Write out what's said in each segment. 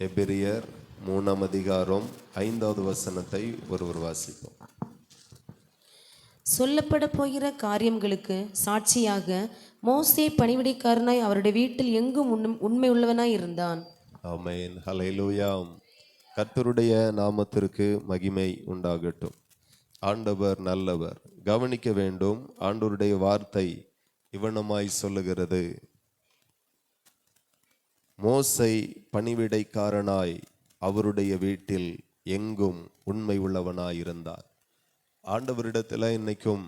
எபிரியர் 3ஆம் அதிகாரம் 5வது வசனத்தை ஒருவர் வாசிப்போம். சொல்லப்பட போகிற காரியங்களுக்கு சாட்சியாக மோசே பணிவிடைக்காரனாய் அவருடைய வீட்டில் எங்கும் உண்மை உள்ளவனாய் இருந்தான். ஆமென். ஹல்லேலூயா. கர்த்தருடைய நாமத்திற்கு மகிமை உண்டாகட்டும். ஆண்டவர் நல்லவர். கவனிக்க வேண்டும். ஆண்டவருடைய வார்த்தை இவனமாய் சொல்லுகிறது, மோசே பணிவிடைக்காரனாய் அவருடைய வீட்டில் எங்கும் உண்மை உள்ளவனாய் இருந்தார். ஆண்டவரிடத்தில் இன்னைக்கும்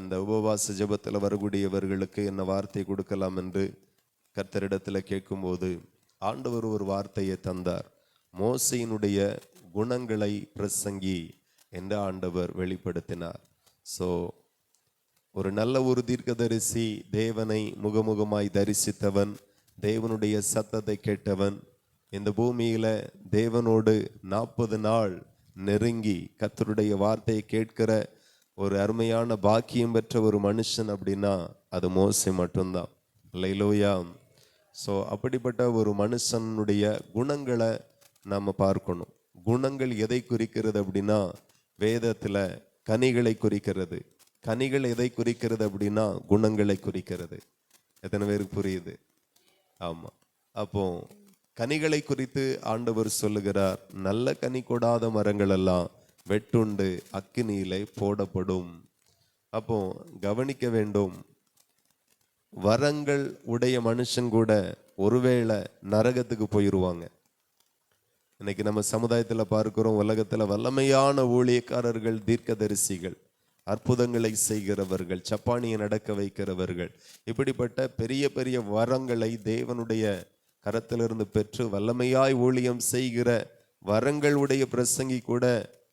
இந்த உபவாச ஜெபத்தில் வரக்கூடியவர்களுக்கு என்ன வார்த்தை கொடுக்கலாம் என்று கர்த்தரிடத்தில் கேட்கும்போது ஆண்டவர் ஒரு வார்த்தையை தந்தார். மோசையினுடைய குணங்களை பிரசங்கி என்று ஆண்டவர் வெளிப்படுத்தினார். ஸோ ஒரு நல்ல ஒரு தீர்க்கதரிசி, தேவனை முகமுகமாய் தரிசித்தவன், தேவனுடைய சத்தத்தை கேட்டவன், இந்த பூமியில தேவனோடு 40 நாள் நெருங்கி கர்த்தருடைய வார்த்தையை கேட்கிற ஒரு அருமையான பாக்கியம் பெற்ற ஒரு மனுஷன் அப்படின்னா அது மோசே மட்டும்தான். அல்லேலூயா. ஸோ அப்படிப்பட்ட ஒரு மனுஷனுடைய குணங்களை நாம் பார்க்கணும். குணங்கள் எதை குறிக்கிறது அப்படின்னா வேதத்தில் கனிகளை குறிக்கிறது. கனிகள் எதை குறிக்கிறது அப்படின்னா குணங்களை குறிக்கிறது. எத்தனை பேருக்கு புரியுது? ஆமாம். அப்போ கனிகளை குறித்து ஆண்டவர் சொல்லுகிறார், நல்ல கனி கொடாத மரங்கள் எல்லாம் வெட்டுண்டு அக்கினியிலே போடப்படும். அப்போ கவனிக்க வேண்டும், வரங்கள் உடைய மனுஷன் கூட ஒருவேளை நரகத்துக்கு போயிடுவாங்க. இன்னைக்கு நம்ம சமுதாயத்தில் பார்க்கிறோம், உலகத்தில் வல்லமையான ஊழியக்காரர்கள், தீர்க்கதரிசிகள், அற்புதங்களை செய்கிறவர்கள், சப்பானியை நடக்க வைக்கிறவர்கள், இப்படிப்பட்ட பெரிய பெரிய வரங்களை தேவனுடைய கரத்திலிருந்து பெற்று வல்லமையாய் ஊழியம் செய்கிற வரங்களுடைய பிரசங்கி கூட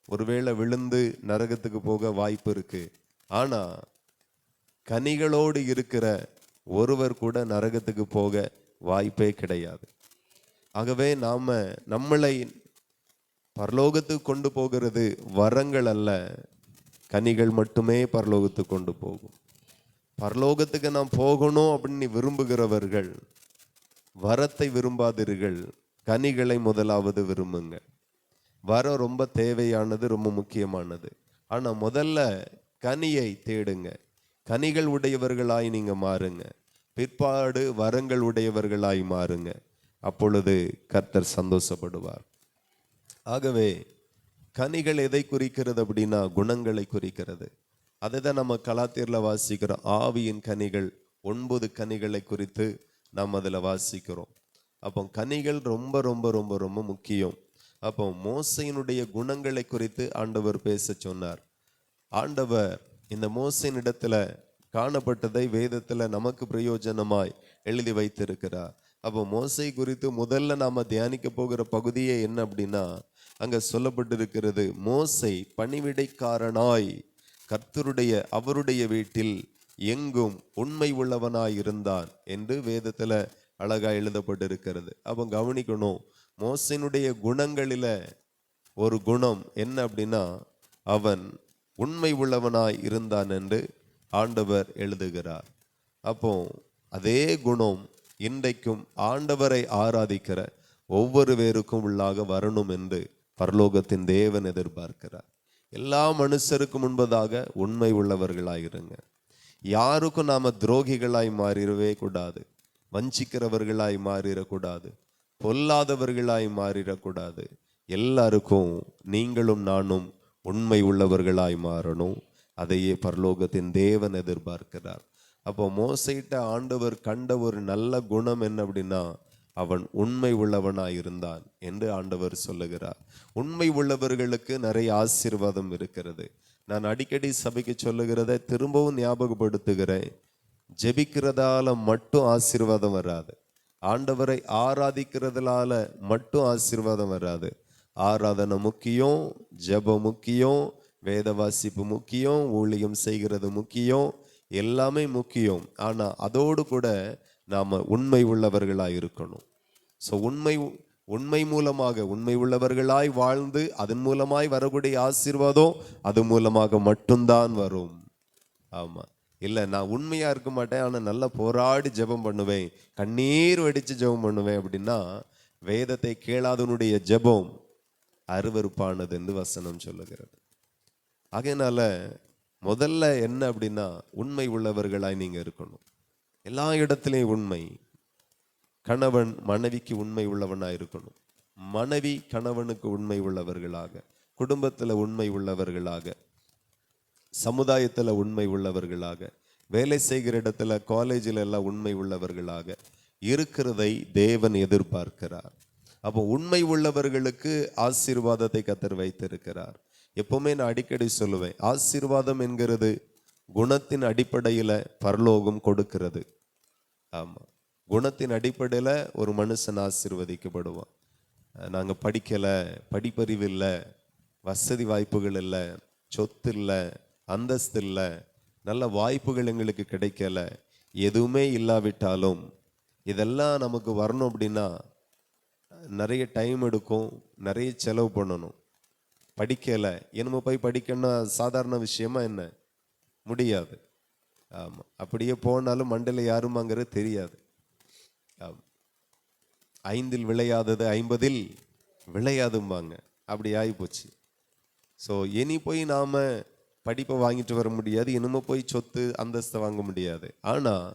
ஒருவேளை விழுந்து நரகத்துக்கு போக வாய்ப்பு இருக்கு. ஆனா கனிகளோடு இருக்கிற ஒருவர் கூட நரகத்துக்கு போக வாய்ப்பே கிடையாது. ஆகவே நம்மளை பரலோகத்துக்கு கொண்டு போகிறது வரங்கள் அல்ல, கனிகள் மட்டுமே பரலோகத்துக்கு கொண்டு போகும். பரலோகத்துக்கு நாம் போகணும் அப்படின்னு விரும்புகிறவர்கள் வரத்தை விரும்பாதீர்கள், கனிகளை முதலாவது விரும்புங்க. வரம் ரொம்ப தேவையானது, ரொம்ப முக்கியமானது. ஆனா முதல்ல கனியை தேடுங்க. கனிகள் உடையவர்களாய் நீங்க மாறுங்க. பிற்பாடு வரங்கள் உடையவர்களாய் மாறுங்க. அப்பொழுது கர்த்தர் சந்தோஷப்படுவார். ஆகவே கனிகள் எதை குறிக்கிறது அப்படின்னா குணங்களை குறிக்கிறது. அதை தான் நம்ம கலாத்தியர்ல வாசிக்கிறோம். ஆவியின் கனிகள் 9 கனிகளை குறித்து நாம் அதில் வாசிக்கிறோம். அப்போ கனிகள் ரொம்ப ரொம்ப ரொம்ப ரொம்ப முக்கியம். அப்போ மோசையினுடைய குணங்களை குறித்து ஆண்டவர் பேச சொன்னார். ஆண்டவர் இந்த மோசையின் இடத்துல காணப்பட்டதை வேதத்துல நமக்கு பிரயோஜனமாய் எழுதி வைத்திருக்கிறார். அப்போ மோசை குறித்து முதல்ல நாம தியானிக்க போகிற பகுதியே என்ன அப்படின்னா, அங்க சொல்லப்பட்டிருக்கிறது, மோசை பணிவிடைக்காரனாய் கர்த்தருடைய அவருடைய வீட்டில் எங்கும் உண்மை உள்ளவனாய் இருந்தான் என்று வேதத்துல அழகா எழுதப்பட்டிருக்கிறது. அப்போ கவனிக்கணும், மோசையினுடைய குணங்களில ஒரு குணம் என்ன அப்படின்னா அவன் உண்மை உள்ளவனாய் இருந்தான் என்று ஆண்டவர் எழுதுகிறார். அப்போ அதே குணம் இன்றைக்கும் ஆண்டவரை ஆராதிக்கிற ஒவ்வொரு பேருக்கும் உள்ளாக வரணும் என்று பரலோகத்தின் தேவன் எதிர்பார்க்கிறார். எல்லா மனுஷருக்கும் முன்பதாக உண்மை உள்ளவர்களாயிருங்க. யாருக்கும் நாம துரோகிகளாய் மாறிடவே கூடாது, வஞ்சிக்கிறவர்களாய் மாறிடக்கூடாது, பொல்லாதவர்களாய் மாறிடக்கூடாது. எல்லாருக்கும் நீங்களும் நானும் உண்மை உள்ளவர்களாய் மாறணும். அதையே பரலோகத்தின் தேவன் எதிர்பார்க்கிறார். அப்போ மோசையிட்ட ஆண்டவர் கண்ட ஒரு நல்ல குணம் என்ன அப்படின்னா அவன் உண்மை உள்ளவனாய் இருந்தான் என்று ஆண்டவர் சொல்லுகிறார். உண்மை உள்ளவர்களுக்கு நிறைய ஆசீர்வாதம் இருக்கிறது. நான் அடிக்கடி சபைக்கு சொல்லுகிறதை திரும்பவும் ஞாபகப்படுத்துகிறேன். ஜெபிக்கிறதால மட்டும் ஆசீர்வாதம் வராது, ஆண்டவரை ஆராதிக்கிறதுனால மட்டும் ஆசீர்வாதம் வராது. ஆராதனை முக்கியம், ஜெபம் முக்கியம், வேத வாசிப்பு முக்கியம், ஊழியம் செய்கிறது முக்கியம், எல்லாமே முக்கியம். ஆனா அதோடு கூட நாம உண்மை உள்ளவர்களாய் இருக்கணும். ஸோ உண்மை மூலமாக உண்மை உள்ளவர்களாய் வாழ்ந்து அதன் மூலமாய் வரக்கூடிய ஆசீர்வாதம் அது மூலமாக மட்டும்தான் வரும். ஆமா, இல்லை நான் உண்மையா இருக்க மாட்டேன், ஆனா நல்லா போராடி ஜெபம் பண்ணுவேன், கண்ணீர் வடிச்சு ஜெபம் பண்ணுவேன் அப்படின்னா வேதத்தை கேளாதவனுடைய ஜெபம் அருவருப்பானது என்று வசனம் சொல்லுகிறது. ஆகையினால முதல்ல என்ன அப்படின்னா, உண்மை உள்ளவர்களாய் நீங்க இருக்கணும். எல்லா இடத்திலையும் உண்மை. கணவன் மனைவிக்கு உண்மை உள்ளவனாய் இருக்கணும். மனைவி கணவனுக்கு உண்மை உள்ளவர்களாக, குடும்பத்துல உண்மை உள்ளவர்களாக, சமுதாயத்துல உண்மை உள்ளவர்களாக, வேலை செய்கிற இடத்துல காலேஜில் எல்லாம் உண்மை உள்ளவர்களாக இருக்கிறதை தேவன் எதிர்பார்க்கிறார். அப்போ உண்மை உள்ளவர்களுக்கு ஆசீர்வாதத்தை கர்த்தர் வைத்திருக்கிறார். எப்பவுமே நான் அடிக்கடி சொல்லுவேன், ஆசீர்வாதம் என்கிறது குணத்தின் அடிப்படையில பரலோகம் கொடுக்கிறது. ஆமா, குணத்தின் அடிப்படையில ஒரு மனுஷன் ஆசீர்வதிக்கப்படுவான். நாங்க படிக்கல, படிப்பறிவு இல்லை, வசதி வாய்ப்புகள் இல்லை, சொத்து இல்லை, அந்தஸ்து இல்லை, நல்ல வாய்ப்புகள் எங்களுக்கு கிடைக்கல, எதுவுமே இல்லாவிட்டாலும் இதெல்லாம் நமக்கு வரணும் அப்படின்னா நிறைய டைம் எடுக்கும், நிறைய செலவு பண்ணணும். படிக்கலை, என்னமோ போய் படிக்கணும்னா சாதாரண விஷயமா என்ன? முடியாது. ஆமாம், அப்படியே போனாலும் மண்டல யாருமாங்கிறது தெரியாது. ஆமாம், 5 விளையாதது 50 விளையாதும்பாங்க, அப்படி ஆகிப்போச்சு. ஸோ இனி போய் நாம் படிப்பை வாங்கிட்டு வர முடியாது, இனிமே போய் சொத்து அந்தஸ்தை வாங்க முடியாது. ஆனால்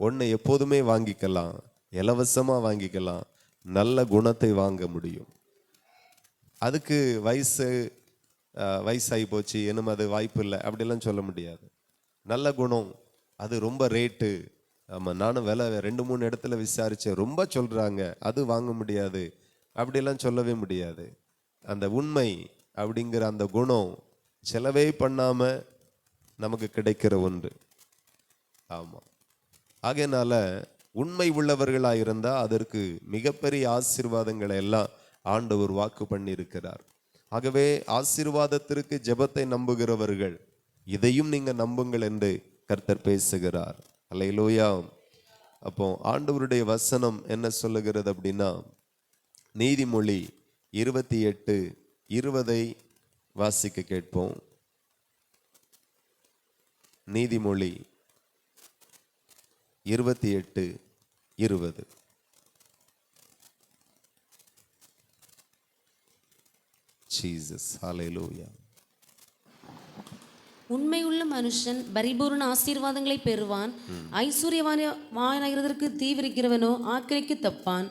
ஒன்றை எப்போதுமே வாங்கிக்கலாம், இலவசமாக வாங்கிக்கலாம், நல்ல குணத்தை வாங்க முடியும். அதுக்கு வயசாகி போச்சு, இன்னும் அது வாய்ப்பு இல்லை அப்படிலாம் சொல்ல முடியாது. நல்ல குணம் அது ரொம்ப ரேட்டு. ஆமாம், நானும் விலை 2-3 இடத்துல விசாரித்தேன், ரொம்ப சொல்கிறாங்க, அது வாங்க முடியாது அப்படிலாம் சொல்லவே முடியாது. அந்த உண்மை அப்படிங்கிற அந்த குணம் செலவே பண்ணாமல் நமக்கு கிடைக்கிற ஒன்று. ஆமாம், ஆகையினால உண்மை உள்ளவர்களாக இருந்தால் அதற்கு மிகப்பெரிய ஆசீர்வாதங்களை எல்லாம் ஆண்டவர் வாக்கு பண்ணியிருக்கிறார். ஆகவே ஆசீர்வாதத்திற்கு ஜெபத்தை நம்புகிறவர்கள் இதையும் நீங்க நம்புங்கள் என்று கர்த்தர் பேசுகிறார். அல்லேலூயா. அப்போ ஆண்டவருடைய வசனம் என்ன சொல்லுகிறது அப்படின்னா, நீதிமொழி 28:20 வாசிக்க கேட்போம். நீதிமொழி 28:20. Jesus, hallelujah. உண்மையுள்ள மனுஷன் பரிபூர்ண ஆசீர்வாதங்களை பெறுவான், ஐஸ்வர்யவானாகிறதற்கு தீவிரிக்கிறவனோ ஆக்கினைக்கு தப்பான்.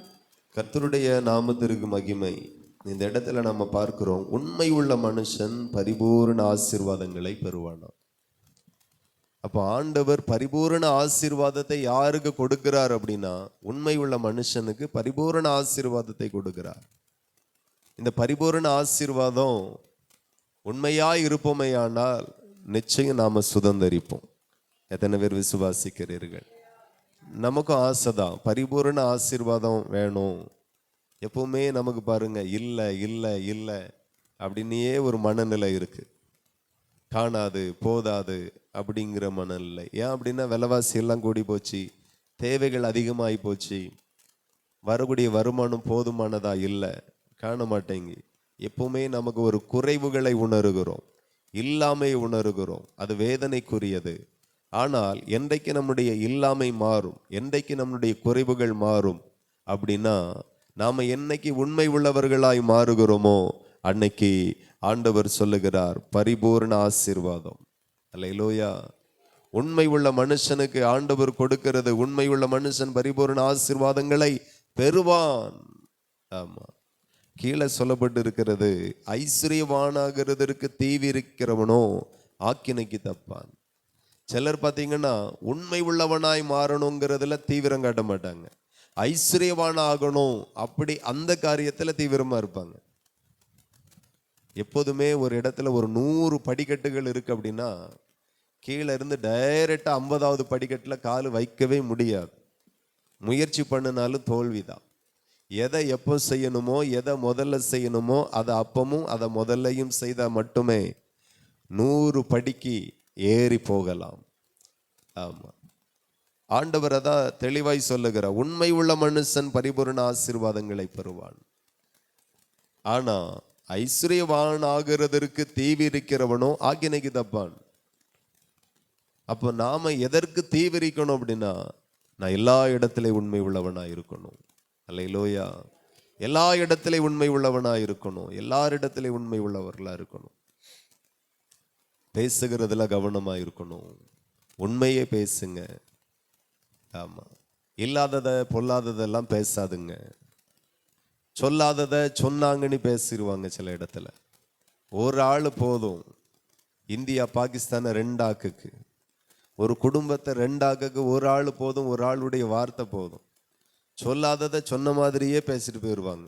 கர்த்தருடைய நாமத்திற்கு மகிமை. இந்த இடத்துல நம்ம பார்க்கிறோம், உண்மை உள்ள மனுஷன் பரிபூர்ண ஆசீர்வாதங்களை பெறுவானாம். அப்போ ஆண்டவர் பரிபூர்ண ஆசீர்வாதத்தை யாருக்கு கொடுக்கிறார் அப்படின்னா, உண்மை உள்ள மனுஷனுக்கு பரிபூர்ண ஆசீர்வாதத்தை கொடுக்கிறார். இந்த பரிபூர்ண ஆசீர்வாதம் உண்மையாய் இருப்போமேயானால் நிச்சயம் நாம சுதந்தரிப்போம். எத்தனை பேர் விசுவாசிக்கிறீர்கள்? நமக்கும் ஆசைதான், பரிபூர்ண ஆசீர்வாதம் வேணும். எப்பவுமே நமக்கு பாருங்க, இல்லை இல்லை இல்லை அப்படின்னே ஒரு மனநிலை இருக்கு. காணாது போதாது அப்படிங்கிற மனநிலை. ஏன் அப்படின்னா, விலைவாசி எல்லாம் கூடி போச்சு, தேவைகள் அதிகமாகி போச்சு, வரக்கூடிய வருமானம் போதுமானதா இல்லை, காண மாட்டேங்கி. எப்பவுமே நமக்கு ஒரு குறைவுகளை உணர்கிறோம், இல்லாமை உணர்கிறோம். அது வேதனைக்குரியது. ஆனால் என்றைக்கு நம்முடைய இல்லாமை மாறும், என்றைக்கு நம்முடைய குறைவுகள் மாறும் அப்படின்னா, நாம என்னைக்கு உண்மை உள்ளவர்களாய் மாறுகிறோமோ அன்னைக்கு ஆண்டவர் சொல்லுகிறார் பரிபூர்ண ஆசீர்வாதம். அல்லேலூயா. உண்மை உள்ள மனுஷனுக்கு ஆண்டவர் கொடுக்கிறது, உண்மை உள்ள மனுஷன் பரிபூர்ண ஆசீர்வாதங்களை பெறுவான். ஆமா, கீழே சொல்லப்பட்டு இருக்கிறது, ஐஸ்வர்யவானாகிறதற்கு தீவிரிக்கிறவனோ ஆக்கினைக்கு தப்பான். சிலர் பார்த்தீங்கன்னா உண்மை உள்ளவனாய் மாறணுங்கிறதுல தீவிரம் காட்ட மாட்டாங்க, ஐஸ்வர்யவான் ஆகணும் அப்படி அந்த காரியத்துல தீவிரமா இருப்பாங்க. எப்போதுமே ஒரு இடத்துல ஒரு 100 படிக்கட்டுகள் இருக்கு அப்படின்னா, கீழே இருந்து டைரக்டா 50வது படிக்கட்டுல கால் வைக்கவே முடியாது. முயற்சி பண்ணினாலும் தோல்விதான். எதை எப்போ செய்யணுமோ, எதை முதல்ல செய்யணுமோ அதை அப்பமும் அதை முதல்லையும் செய்தால் மட்டுமே 100 படிக்கு ஏறி போகலாம். ஆமா, ஆண்டவர் அதான் தெளிவாய் சொல்லுகிறார், உண்மை உள்ள மனுஷன் பரிபூர்ண ஆசீர்வாதங்களை பெறுவான். ஆனா ஐஸ்வர்யவான் ஆகிறதற்கு தீவிரிக்கிறவனோ ஆக்கினைக்கு தப்பான். அப்போ நாம எதற்கு தீவிரிக்கணும் அப்படின்னா, நான் எல்லா இடத்திலையும் உண்மை உள்ளவனா இருக்கணும். அல்லேலூயா. எல்லா இடத்திலே உண்மை உள்ளவனா இருக்கணும். எல்லாரிடத்திலே உண்மை உள்ளவர்களா இருக்கணும். பேசுகிறதுல கவனமா இருக்கணும். உண்மையே பேசுங்க. ஆமா, இல்லாததை பொல்லாததெல்லாம் பேசாதுங்க. சொல்லாததை சொன்னாங்கன்னு பேசிடுவாங்க சில இடத்துல. ஒரு ஆள் போதும் இந்தியா பாகிஸ்தானை ரெண்டாக்குக்கு, ஒரு குடும்பத்தை ரெண்டாக்குக்கு ஒரு ஆள் போதும். ஒரு ஆளுடைய வார்த்தை போதும். சொல்லாததை சொன்ன மாதிரியே பேசிட்டு போயிடுவாங்க.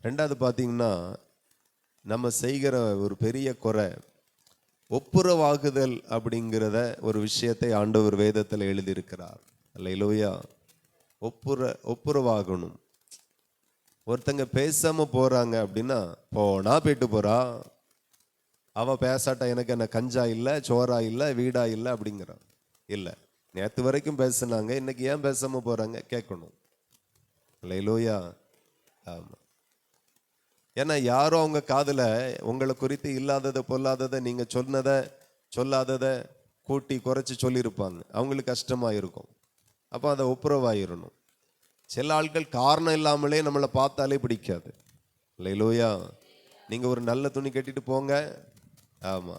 ரெண்டாவது பார்த்தீங்கன்னா, நம்ம செய்கிற ஒரு பெரிய குறை ஒப்புரவாகுதல் அப்படிங்கிறத ஒரு விஷயத்தை ஆண்டவர் வேதத்தில் எழுதியிருக்கிறார். அல்லேலூயா. ஒப்புரவாகணும். ஒருத்தங்க பேசாம போறாங்க அப்படின்னா, போனா போயிட்டு போறா, அவ பேசாட்டா எனக்கு என்ன கஞ்சா இல்லை, சோறா இல்லை, வீடா இல்லை அப்படிங்கிறான். இல்லை, நேற்று வரைக்கும் பேசுனாங்க, இன்னைக்கு ஏன் பேசாம போறாங்க கேட்கணும். அல்லேலூயா. ஆமா. ஏன்னா யாரோ அவங்க காதுல உங்களை குறித்து இல்லாததை பொல்லாததை நீங்க சொல்லாததை கூட்டி குறைச்சி சொல்லியிருப்பாங்க. அவங்களுக்கு கஷ்டமா இருக்கும். அப்போ அதை ஒப்புரவாயிரணும். சில ஆட்கள் காரணம் இல்லாமலே நம்மளை பார்த்தாலே பிடிக்காது. அல்லேலூயா. நீங்க ஒரு நல்ல துணி கட்டிட்டு போங்க, ஆமா,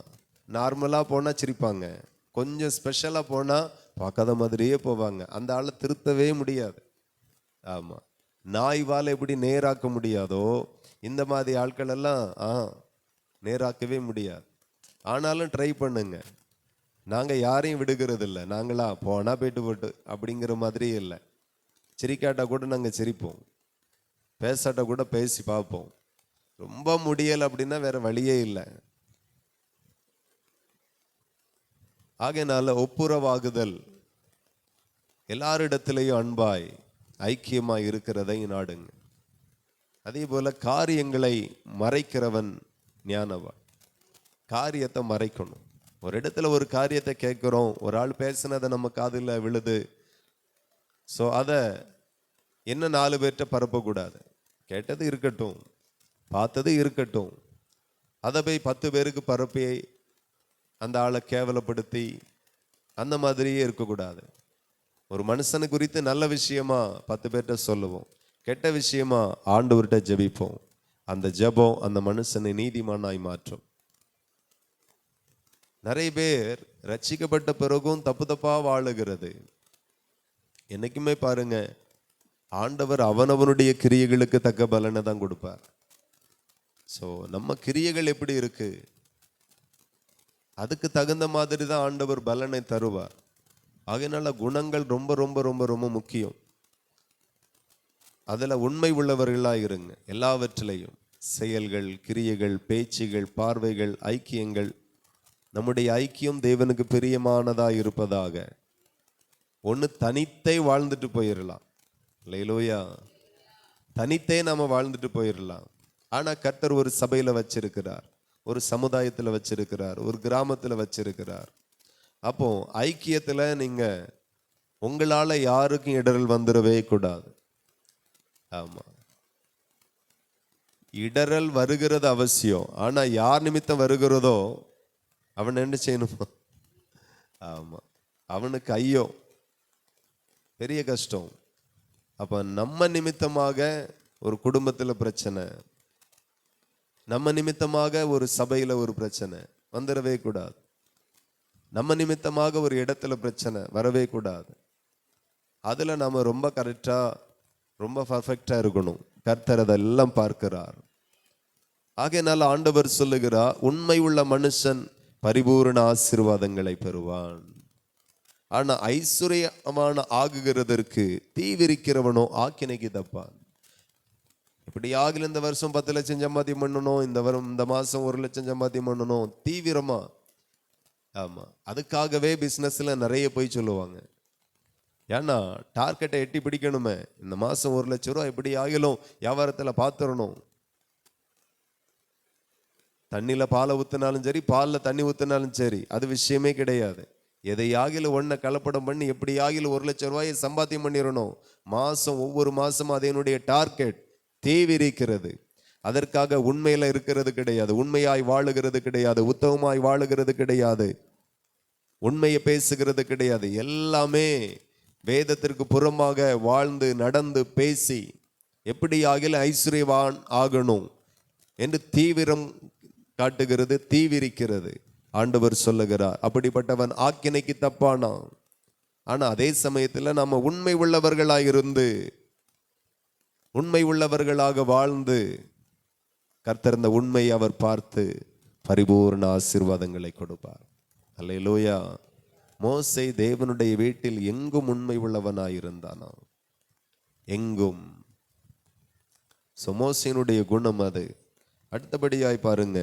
நார்மலா போனா சிரிப்பாங்க. கொஞ்சம் ஸ்பெஷலா போனா பார்க்காத மாதிரியே போவாங்க. அந்த ஆளை திருத்தவே முடியாது. ஆமா, நாய் வாழை எப்படி நேராக்க முடியாதோ இந்த மாதிரி ஆட்கள் எல்லாம் நேராக்கவே முடியாது. ஆனாலும் ட்ரை பண்ணுங்க. நாங்க யாரையும் விடுகிறது இல்லை. நாங்களா போனா போட்டு அப்படிங்கிற மாதிரி இல்லை. சிரிக்காட்டா கூட நாங்க சிரிப்போம், பேசாட்டா கூட பேசி பார்ப்போம். ரொம்ப முடியலை அப்படின்னா வேற வழியே இல்லை. ஆகையினால ஒப்புரவாகுதல், எல்லாரிடத்திலையும் அன்பாய் ஐக்கியமாய் இருக்கிறதை நாடுங்க. அதே போல காரியங்களை மறைக்கிறவன் ஞானவான். காரியத்தை மறைக்கணும். ஒரு இடத்துல ஒரு காரியத்தை கேட்கிறோம், ஒரு ஆள் பேசினதை நம்ம காதுல விழுது. ஸோ அதை என்ன 4 பேர்கிட்ட பரப்பக்கூடாது. கேட்டது இருக்கட்டும், பார்த்தது இருக்கட்டும். அதை போய் 10 பேருக்கு பரப்பி அந்த ஆளை கேவலப்படுத்தி அந்த மாதிரியே இருக்கக்கூடாது. ஒரு மனுஷனை குறித்து நல்ல விஷயமா 10 பேர்கிட்ட சொல்லுவோம், கெட்ட விஷயமா ஆண்டவர்கிட்ட ஜெபிப்போம். அந்த ஜெபம் அந்த மனுஷனை நீதிமானாய் மாற்றும். நிறைய பேர் ரட்சிக்கப்பட்ட பிறகும் தப்பு தப்பா வாழுகிறது. என்னைக்குமே பாருங்க, ஆண்டவர் அவனவனுடைய கிரியைகளுக்கு தக்க பலனை தான் கொடுப்பார். ஸோ நம்ம கிரியைகள் எப்படி இருக்கு, அதுக்கு தகுந்த மாதிரி தான் ஆண்டவர் பலனை தருவார். ஆகையினால குணங்கள் ரொம்ப ரொம்ப ரொம்ப ரொம்ப முக்கியம். அதுல உண்மை உள்ளவர்களா இருங்க. எல்லாவற்றிலையும் செயல்கள், கிரியைகள், பேச்சுகள், பார்வைகள், ஐக்கியங்கள். நம்முடைய ஐக்கியம் தேவனுக்கு பிரியமானதா இருப்பதாக. ஒன்று தனித்தே வாழ்ந்துட்டு போயிடலாம். அல்லேலூயா. தனித்தே நாம வாழ்ந்துட்டு போயிடலாம். ஆனா கர்த்தர் ஒரு சபையில வச்சிருக்கிறார், ஒரு சமுதாயத்துல வச்சிருக்கிறார், ஒரு கிராமத்துல வச்சிருக்கிறார். அப்போ ஐக்கியத்துல நீங்க உங்களால யாருக்கும் இடரல் வந்துடவே கூடாது. ஆமா, இடரல் வருகிறது அவசியம். ஆனா யார் நிமித்தம் வருகிறதோ அவன் என்ன செய்யணுமா? ஆமா, அவனுக்கு ஐயோ பெரிய கஷ்டம். அப்ப நம்ம நிமித்தமாக ஒரு குடும்பத்துல பிரச்சனை, நம்ம நிமித்தமாக ஒரு சபையில ஒரு பிரச்சனை வந்துடவே கூடாது. நம்ம நிமித்தமாக ஒரு இடத்துல பிரச்சனை வரவே கூடாது. அதுல நாம ரொம்ப கரெக்டா, ரொம்ப பர்ஃபெக்டா இருக்கணும். கர்த்தர் அதெல்லாம் பார்க்கிறார். ஆகையினால ஆண்டவர் சொல்லுகிறார், உண்மை உள்ள மனுஷன் பரிபூரண ஆசீர்வாதங்களை பெறுவான். ஆனா ஐஸ்வர்யமான ஆகுகிறதற்கு தீவிரிக்கிறவனோ ஆக்கினைக்கு தப்பான். இப்படி ஆகல, இந்த வருஷம் 10 லட்சம் சம்பாத்தியம் பண்ணணும், இந்த மாசம் 1 லட்சம் சம்பாத்தியம் பண்ணணும், தீவிரமா. ஆமா, அதுக்காகவே பிசினஸ்ல நிறைய போய் சொல்லுவாங்க. ஏன்னா டார்கெட்டை எட்டி பிடிக்கணுமே. இந்த மாசம் 1 லட்சம் ரூபா எப்படி ஆகிலும் வியாபாரத்துல பாத்துறணும். தண்ணியில பாலை ஊத்தினாலும் சரி, பாலில் தண்ணி ஊத்தினாலும் சரி, அது விஷயமே கிடையாது. எதை ஆகிலும் ஒன்றை கலப்படம் பண்ணி எப்படி ஆகிலும் 1 லட்சம் ரூபாயை சம்பாத்தியம் பண்ணிடணும். ஒவ்வொரு மாசமும் அதனுடைய டார்கெட் தீவிரிக்கிறது. அதற்காக உண்மையில இருக்கிறது கிடையாது, உண்மையாய் வாழுகிறது கிடையாது, உத்தமமாய் வாழுகிறது கிடையாது, உண்மையை பேசுகிறது கிடையாது. எல்லாமே வேதத்திற்கு புறமாக வாழ்ந்து நடந்து பேசி எப்படி ஆகில ஐஸ்வர்யவான் ஆகணும் என்று தீவிரம் காட்டுகிறது, தீவிரிக்கிறது. ஆண்டவர் சொல்லுகிறார், அப்படிப்பட்டவன் ஆக்கினைக்கு தப்பானான். ஆனா அதே சமயத்தில் நம்ம உண்மை உள்ளவர்களாயிருந்து உண்மை உள்ளவர்களாக வாழ்ந்து கர்த்தர் இந்த உண்மையை அவர் பார்த்து பரிபூர்ண ஆசீர்வாதங்களை கொடுப்பார். அல்லேலூயா. மோசே தேவனுடைய வீட்டில் எங்கும் உண்மை உள்ளவனாயிருந்தானா, எங்கும். மோசேனுடைய குணம் அது. அடுத்தபடியாய் பாருங்க,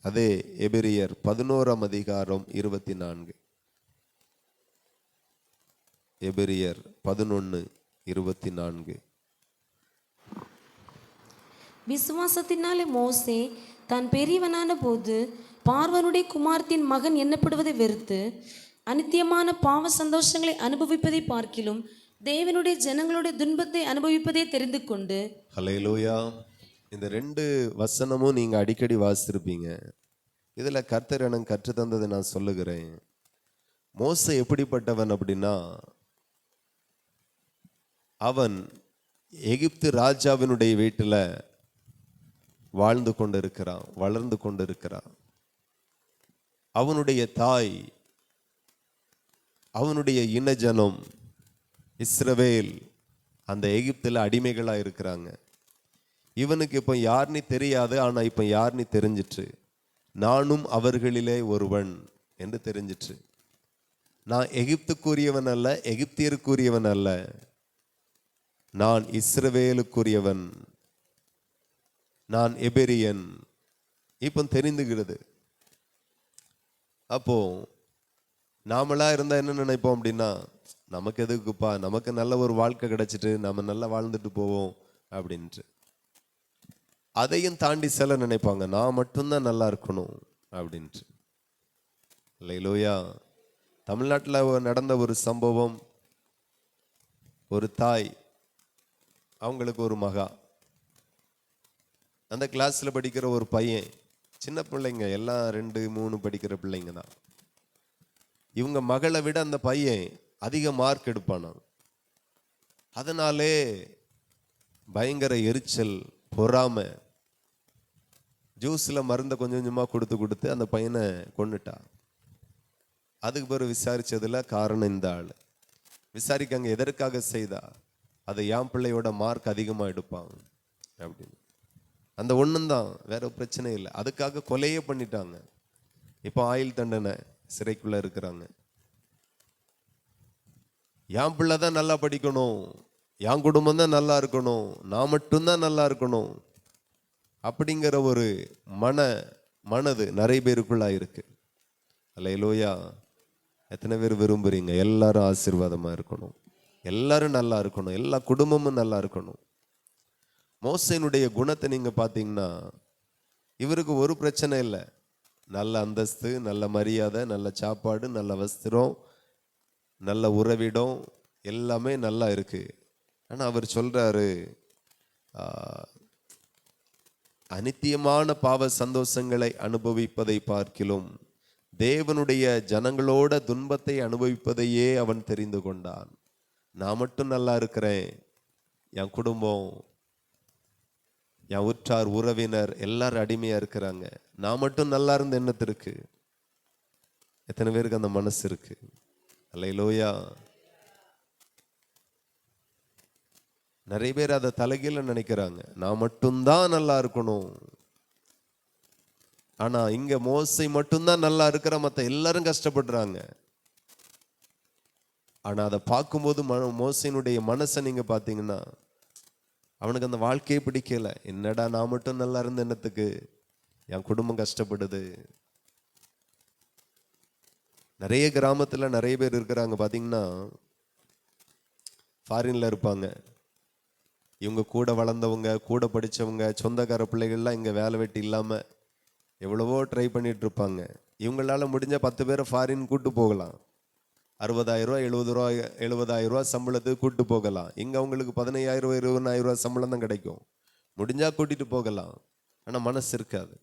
அதே எபிரியர் 11ஆம் அதிகாரம் 24. எபிரியர் 11:24. விசுவாசத்தினாலே மோசே தான் பெரியவனான போது பார்வனுடைய குமாரத்தின் மகன் எண்ணப்படுவதை வெறுத்து அநித்தியமான பாவ சந்தோஷங்களை அனுபவிப்பதை பார்க்கிலும் தேவனுடைய ஜனங்களுடைய துன்பத்தை அனுபவிப்பதை தெரிந்து கொண்டு. ஹல்லேலூயா. இந்த 2 வசனமும் நீங்க அடிக்கடி வாசித்திருப்பீங்க. இதுல கர்த்தர் எனக்கு கற்று தந்ததை நான் சொல்லுகிறேன். மோசே எப்படிப்பட்டவன் அப்படின்னா, அவன் எகிப்து ராஜாவினுடைய வீட்டில் வாழ்ந்து கொண்டிருக்கிறான், வளர்ந்து கொண்டிருக்கிறான். அவனுடைய தாய், அவனுடைய இனஜனம் இஸ்ரவேல் அந்த எகிப்தில் அடிமைகளாக இருக்கிறாங்க. இவனுக்கு இப்போ யாருன்னு தெரியாது, ஆனால் இப்போ யாருன்னு தெரிஞ்சிட்டு, நானும் அவர்களிலே ஒருவன் என்று தெரிஞ்சிட்டு. நான் எகிப்துக்குரியவன் அல்ல, எகிப்தியருக்குரியவன் அல்ல, நான் இஸ்ரவேலுக்குரியவன், நான் எபிரியன். இப்போ தெரிந்துகிறது. அப்போ நாமளா இருந்தா என்ன நினைப்போம் அப்படின்னா, நமக்கு எதுக்குப்பா, நமக்கு நல்ல ஒரு வாழ்க்கை கிடைச்சிட்டு நம்ம நல்லா வாழ்ந்துட்டு போவோம் அப்படின்ட்டு. அதையும் தாண்டி சில நினைப்பாங்க, நான் மட்டும்தான் நல்லா இருக்கணும் அப்படின்ட்டு. அல்லேலூயா. தமிழ்நாட்டில் நடந்த ஒரு சம்பவம், ஒரு தாய், அவங்களுக்கு ஒரு மகா, அந்த கிளாஸில் படிக்கிற ஒரு பையன், சின்ன பிள்ளைங்க எல்லாம் 2, 3 படிக்கிற பிள்ளைங்க தான். இவங்க மகளை விட அந்த பையன் அதிக மார்க் எடுப்பானா. அதனாலே பயங்கர எரிச்சல், பொறாமை, ஜூஸில் மருந்தை கொஞ்சம் கொஞ்சமாக கொடுத்து அந்த பையனை கொன்னுட்டா. அதுக்கு பிறகு விசாரிச்சதுல காரணம் இந்த ஆள். விசாரிக்காங்க, எதற்காக செய்தா, அதை என் பிள்ளையோட மார்க் அதிகமாக எடுப்பாங்க அப்படின்னு. அந்த ஒன்றுந்தான், வேற பிரச்சனை இல்லை. அதுக்காக கொலையே பண்ணிட்டாங்க. இப்போ ஆயுள் தண்டனை, சிறைக்குள்ள இருக்கிறாங்க. என் பிள்ளை தான் நல்லா படிக்கணும், என் குடும்பம் தான் நல்லா இருக்கணும், நான் மட்டும்தான் நல்லா இருக்கணும் அப்படிங்கிற ஒரு மனது நிறைய பேருக்குள்ளா இருக்கு. அல்லேலூயா. எத்தனை பேர் விரும்புறீங்க எல்லாரும் ஆசீர்வாதமா இருக்கணும், எல்லாரும் நல்லா இருக்கணும், எல்லா குடும்பமும் நல்லா இருக்கணும்? மோசேனுடைய குணத்தை நீங்க பார்த்தீங்கன்னா, இவருக்கு ஒரு பிரச்சனை இல்லை. நல்ல அந்தஸ்து, நல்ல மரியாதை, நல்ல சாப்பாடு, நல்ல வஸ்திரம், நல்ல உறவிடம், எல்லாமே நல்லா இருக்கு. ஆனா அவர் சொல்றாரு, அநித்தியமான பாவ சந்தோஷங்களை அனுபவிப்பதை பார்க்கிலும் தேவனுடைய ஜனங்களோட துன்பத்தை அனுபவிப்பதையே அவன் தெரிந்து கொண்டான். நான் மட்டும் நல்லா இருக்கிறேன், என் குடும்பம், என் உற்றார் உறவினர் எல்லாரும் அடிமையா இருக்கிறாங்க, நான் மட்டும் நல்லா இருந்த எண்ணத்திற்கு. எத்தனை பேருக்கு அந்த மனசு இருக்கு? அல்லேலூயா. நிறைய பேர் அதை தலைகீழ நினைக்கிறாங்க, நான் மட்டும்தான் நல்லா இருக்கணும். ஆனா இங்க மோசே மட்டும்தான் நல்லா இருக்கிற, மற்ற எல்லாரும் கஷ்டப்படுறாங்க. ஆனா அதை பார்க்கும்போது மோசேனுடைய மனசை நீங்க பார்த்தீங்கன்னா, அவனுக்கு அந்த வாழ்க்கையே பிடிக்கல. என்னடா நான் மட்டும் நல்லா இருந்த எண்ணத்துக்கு என் குடும்பம் கஷ்டப்படுது. நிறைய கிராமத்துல நிறைய பேர் இருக்கிறாங்க பார்த்தீங்கன்னா, ஃபாரின்ல இருப்பாங்க. இவங்க கூட வளர்ந்தவங்க, கூட படித்தவங்க, சொந்தக்கார பிள்ளைகள்லாம் இங்கே வேலை வெட்டி இல்லாமல் எவ்வளவோ ட்ரை பண்ணிட்டு இருப்பாங்க. இவங்களால முடிஞ்ச 10 பேரை ஃபாரின் கூட்டு போகலாம். 60,000 ரூபா, 70,000 ரூபா சம்பளத்துக்கு கூட்டு போகலாம். இங்கே அவங்களுக்கு 15,000 ரூபா, 20,000 ரூபா சம்பளம் தான் கிடைக்கும். முடிஞ்சா கூட்டிட்டு போகலாம். ஆனால் மனசு இருக்காது.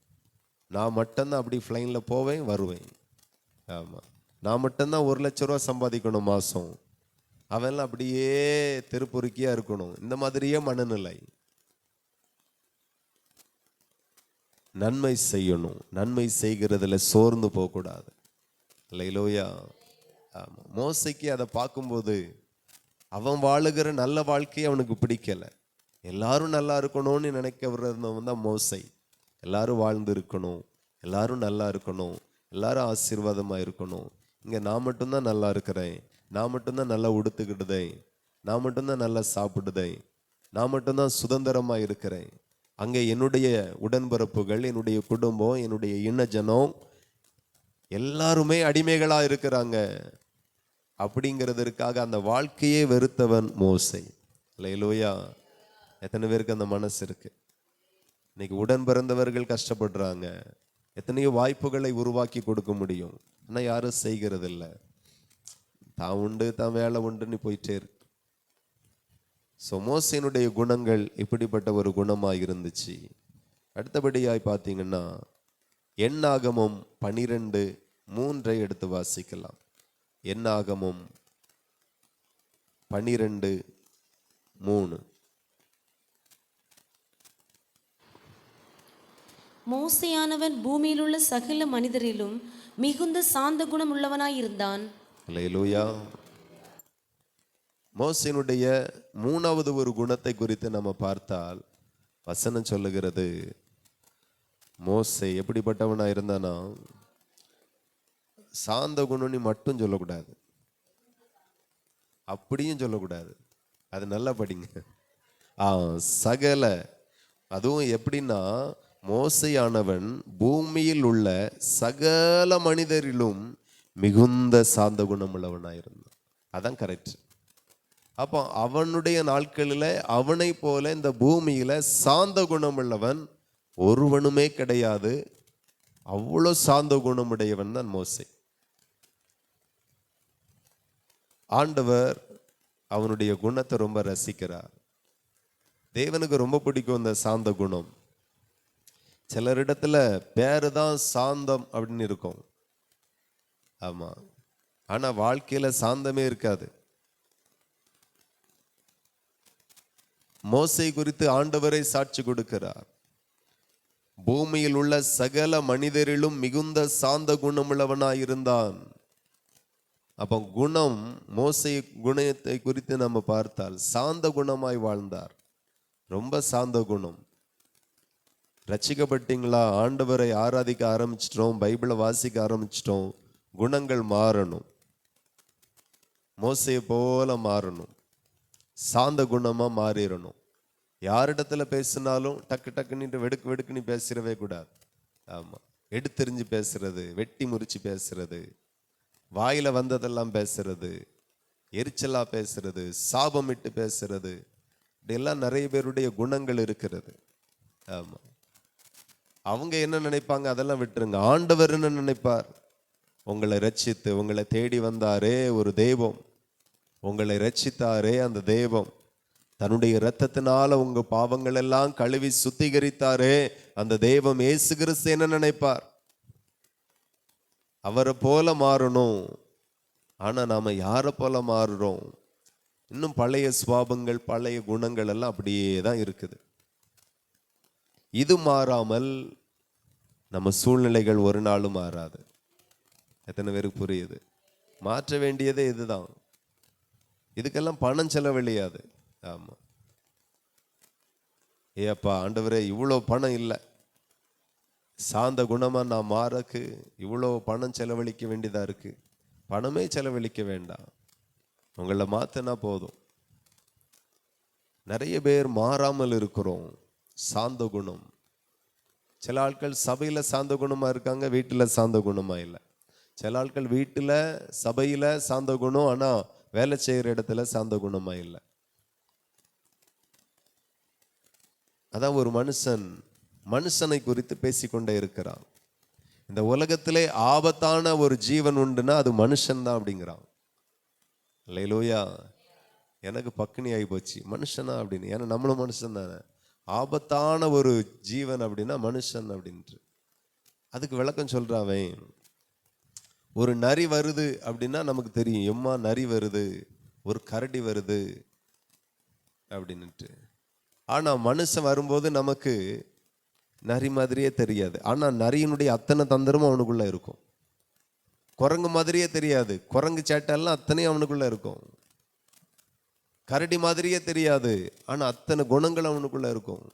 நான் மட்டும்தான் அப்படி ஃப்ளைனில் போவேன் வருவேன். ஆமாம், நான் மட்டும்தான் 1,00,000 ரூபா சம்பாதிக்கணும் மாதம், அவன்லாம் அப்படியே தெருப்பொறுக்கியாக இருக்கணும். இந்த மாதிரியே மனநிலை. நன்மை செய்யணும். நன்மை செய்கிறதுல சோர்ந்து போகக்கூடாது. அல்லேலூயா. ஆமா, மோசைக்கு அதை பார்க்கும்போது அவன் வாழுகிற நல்ல வாழ்க்கையை அவனுக்கு பிடிக்கல. எல்லாரும் நல்லா இருக்கணும்னு நினைக்கிறவன் தான் மோசை. எல்லாரும் வாழ்ந்து இருக்கணும், எல்லாரும் நல்லா இருக்கணும், எல்லாரும் ஆசீர்வாதமா இருக்கணும். இங்க நான் மட்டும்தான் நல்லா இருக்கிறேன், நான் மட்டும்தான் நல்லா உடுத்துக்கிடுதேன், நான் மட்டும்தான் நல்லா சாப்பிடுதேன், நான் மட்டும்தான் சுதந்திரமா இருக்கிறேன். அங்கே என்னுடைய உடன்பிறப்புகள், என்னுடைய குடும்பம், என்னுடைய இனஜனம் எல்லாருமே அடிமைகளா இருக்கிறாங்க. அப்படிங்கிறதுக்காக அந்த வாழ்க்கையே வெறுத்தவன் மோசை. அல்லேலூயா. எத்தனை பேருக்கு அந்த மனசு இருக்கு? இன்னைக்கு உடன் பிறந்தவர்கள் கஷ்டப்படுறாங்க. எத்தனையோ வாய்ப்புகளை உருவாக்கி கொடுக்க முடியும், ஆனால் யாரும் செய்கிறது இல்லை. தான் உண்டு, தான் வேலை உண்டுன்னு போயிட்டே இருக்கு. ஸோ மோசையினுடைய குணங்கள் இப்படிப்பட்ட ஒரு குணமாக இருந்துச்சு. அடுத்தபடியாய் பார்த்தீங்கன்னா எண்ணாகமம் 12:3 எடுத்து வாசிக்கலாம். எண்ணாகமம் 12:3. மோசேயானவன் பூமியிலுள்ள சகல மனிதரிலும் மிகுந்த சாந்த குணம் உள்ளவனாயிருந்தான். அல்லேலூயா. மோசேயினுடைய 3வது ஒரு குணத்தை குறித்து நம்ம பார்த்தால் வசனம் சொல்லுகிறது, மோசே எப்படிப்பட்டவனா இருந்தானா, சாந்த குணம்னு மட்டும் சொல்லக்கூடாது, அப்படியும் சொல்லக்கூடாது. அது நல்லா படிங்க. சகல, அதுவும் எப்படின்னா மோசையானவன் பூமியில் உள்ள சகல மனிதரிலும் மிகுந்த சாந்த குணம் உள்ளவனாயிருந்தான். அதான் கரெக்ட். அப்போ அவனுடைய நாட்களில் அவனை போல இந்த பூமியில சாந்த குணம் உள்ளவன் ஒருவனுமே கிடையாது. அவ்வளோ சாந்த குணமுடையவன் தான் மோசே. ஆண்டவர் அவனுடைய குணத்தை ரொம்ப ரசிக்கிறார். தேவனுக்கு ரொம்ப பிடிக்கும் இந்த சாந்த குணம். சிலரிடத்துல பேரு தான் சாந்தம் அப்படின்னு இருக்கும், ஆமா, ஆனா வாழ்க்கையில சாந்தமே இருக்காது. மோசே குறித்து ஆண்டவரை சாட்சி கொடுக்கிறார், பூமியில் உள்ள சகல மனிதரிலும் மிகுந்த சாந்த குணமுள்ளவனாயிருந்தான். அப்போ குணம், மோசே குணத்தை குறித்து நம்ம பார்த்தால் சாந்த குணமாய் வாழ்ந்தார். ரொம்ப சாந்த குணம். ரட்சிக்கப்பட்டீங்களா? ஆண்டவரை ஆராதிக்க ஆரம்பிச்சிட்டோம், பைபிளை வாசிக்க ஆரம்பிச்சிட்டோம், குணங்கள் மாறணும். மோசையை போல மாறணும், சாந்த குணமா மாறிடணும். யாரிடத்துல பேசினாலும் டக்கு டக்குன்னு வெடுக்கு வெடுக்குன்னு பேசிடவே கூடாது. ஆமா, எடுத்தெறிஞ்சு பேசுறது, வெட்டி முறிச்சு பேசுறது, வாயில வந்ததெல்லாம் பேசுறது, எரிச்சலா பேசுறது, சாபமிட்டு பேசுறது, இப்படியெல்லாம் நிறைய பேருடைய குணங்கள் இருக்கிறது. ஆமா, அவங்க என்ன நினைப்பாங்க அதெல்லாம் விட்டுருங்க. ஆண்டவர் என்ன நினைப்பார்? உங்களை ரட்சித்து உங்களை தேடி வந்தாரே ஒரு தெய்வம், உங்களை ரட்சித்தாரே அந்த தெய்வம், தன்னுடைய இரத்தத்தினால உங்க பாவங்கள் எல்லாம் கழுவி சுத்திகரித்தாரே அந்த தெய்வம் இயேசு கிறிஸ்து என்ன நினைப்பார்? அவரை போல மாறணும். ஆனா நாம யாரை போல மாறுறோம்? இன்னும் பழைய சுபாவங்கள், பழைய குணங்கள் எல்லாம் அப்படியே தான் இருக்குது. இது மாறாமல் நம்ம சூழ்நிலைகள் ஒரு நாளும் மாறாது. எத்தனை பேருக்கு புரியுது? மாற்ற வேண்டியதே இதுதான். இதுக்கெல்லாம் பணம் செலவழியாது. ஆமா, ஏப்பா ஆண்டவரே இவ்வளோ பணம் இல்லை, சாந்த குணமா நான் மாறக்கு இவ்வளோ பணம் செலவழிக்க வேண்டியதா இருக்கு. பணமே செலவழிக்க வேண்டாம், உங்களை மாத்தினா போதும். நிறைய பேர் மாறாமல் இருக்கிறோம். சாந்த குணம். சில ஆட்கள் சபையில சாந்த குணமா இருக்காங்க, வீட்டுல சாந்த குணமா இல்லை. சில ஆட்கள் வீட்டுல சபையில சாந்த குணம், ஆனா வேலை செய்யற இடத்துல சாந்த குணமா இல்லை. அதான் ஒரு மனுஷனை குறித்து பேசிக்கொண்டே இருக்கிறான். இந்த உலகத்திலே ஆபத்தான ஒரு ஜீவன் உண்டுன்னா அது மனுஷன்தான் அப்படிங்கிறான். அல்லேலூயா. எனக்கு பக்குனி ஆகி போச்சு, மனுஷனா அப்படின்னு. ஏன்னா நம்மளும் மனுஷன் தானே. ஆபத்தான ஒரு ஜீவன் அப்படின்னா மனுஷன் அப்படின்ட்டு. அதுக்கு விளக்கம் சொல்றாவே, ஒரு நரி வருது அப்படின்னா நமக்கு தெரியும், எம்மா நரி வருது, ஒரு கரடி வருது அப்படின்ட்டு. ஆனா மனுஷன் வரும்போது நமக்கு நரி மாதிரியே தெரியாது, ஆனா நரியினுடைய அத்தனை தந்திரமும் அவனுக்குள்ள இருக்கும். குரங்கு மாதிரியே தெரியாது, குரங்கு சேட்டெல்லாம் அத்தனையும் அவனுக்குள்ள இருக்கும். கரடி மாதிரியே தெரியாது, ஆனா அத்தனை குணங்கள் அவனுக்குள்ள இருக்கும்.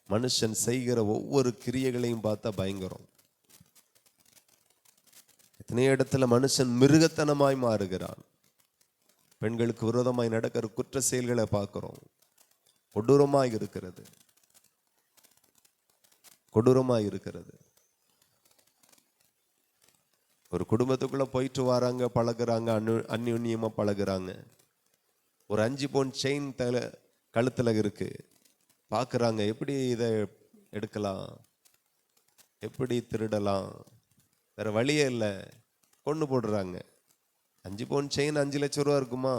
மனுஷன் செய்கிற ஒவ்வொரு கிரியைகளையும் பார்த்தா பயங்கரம். எத்தனையோ இடத்துல மனுஷன் மிருகத்தனமாய் மாறுகிறான். பெண்களுக்கு விரோதமாய் நடக்கிற குற்ற செயல்களை பார்க்கிறோம். கொடூரமாய் இருக்கிறது, கொடூரமாய் இருக்கிறது. ஒரு குடும்பத்துக்குள்ள போயிட்டு வராங்க, பழகுறாங்க, அந்யுன்யமா பழகுறாங்க. ஒரு 5 பவுன் செயின் கழுத்துல இருக்கு. பார்க்குறாங்க, எப்படி இதை எடுக்கலாம், எப்படி திருடலாம், வேற வழியே இல்லை, கொண்டு போடுறாங்க. 5 பவுன் செயின் 5 லட்சம் ரூபா இருக்குமா?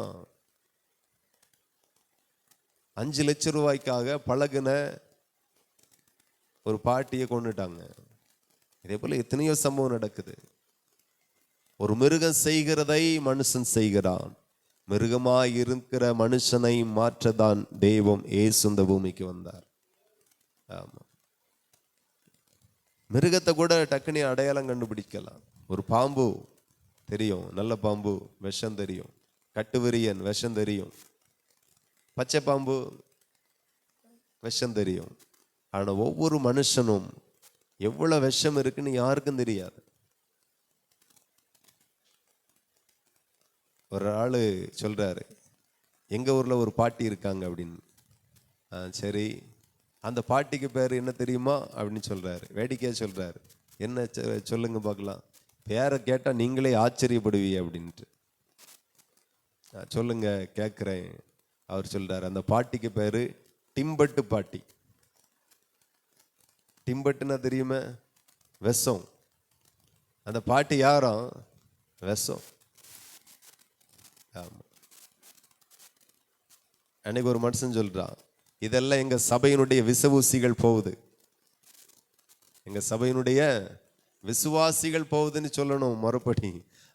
5 லட்சம் ரூபாய்க்காக பழகுன ஒரு பாட்டியை கொண்டுட்டாங்க. இதே போல எத்தனையோ சம்பவம் நடக்குது. ஒரு மிருகம் செய்கிறதை மனுஷன் செய்கிறான். மிருகமாய் இருக்கிற மனுஷனை மாற்றதான் தெய்வம் இயேசு இந்த பூமிக்கு வந்தார். ஆமா, மிருகத்தை கூட டக்குனி அடையாளம் கண்டுபிடிக்கலாம். ஒரு பாம்பு தெரியும், நல்ல பாம்பு விஷம் தெரியும், கட்டுவிரியன் விஷம் தெரியும், பச்சை பாம்பு விஷம் தெரியும். ஆனா ஒவ்வொரு மனுஷனும் எவ்வளவு விஷம் இருக்குன்னு யாருக்கும் தெரியாது. ஒரு ஆளு சொல்றாரு, எங்க ஊர்ல ஒரு பாட்டி இருக்காங்க அப்படின்னு. சரி, அந்த பாட்டிக்கு பேர் என்ன தெரியுமா அப்படின்னு சொல்றாரு. வேடிக்கையா சொல்றாரு. என்ன சொல்லுங்க பார்க்கலாம். பேரை கேட்டா நீங்களே ஆச்சரியப்படுவீங்க அப்படின்ட்டு. சொல்லுங்க கேட்குறேன். அவர் சொல்றாரு, அந்த பாட்டிக்கு பேரு டிம்பட்டு பாட்டி. டிம்பட்டுன்னா தெரியுமா? விஷம். அந்த பாட்டி யாரும் விஷம். ஆமா. அன்னைக்கு ஒரு மனுஷன் சொல்றான், இதெல்லாம் எங்க சபையினுடைய விசுவாசிகள் போகுது, எங்க சபையினுடைய விசுவாசிகள் போகுதுன்னு சொல்லணும் மறுபடி.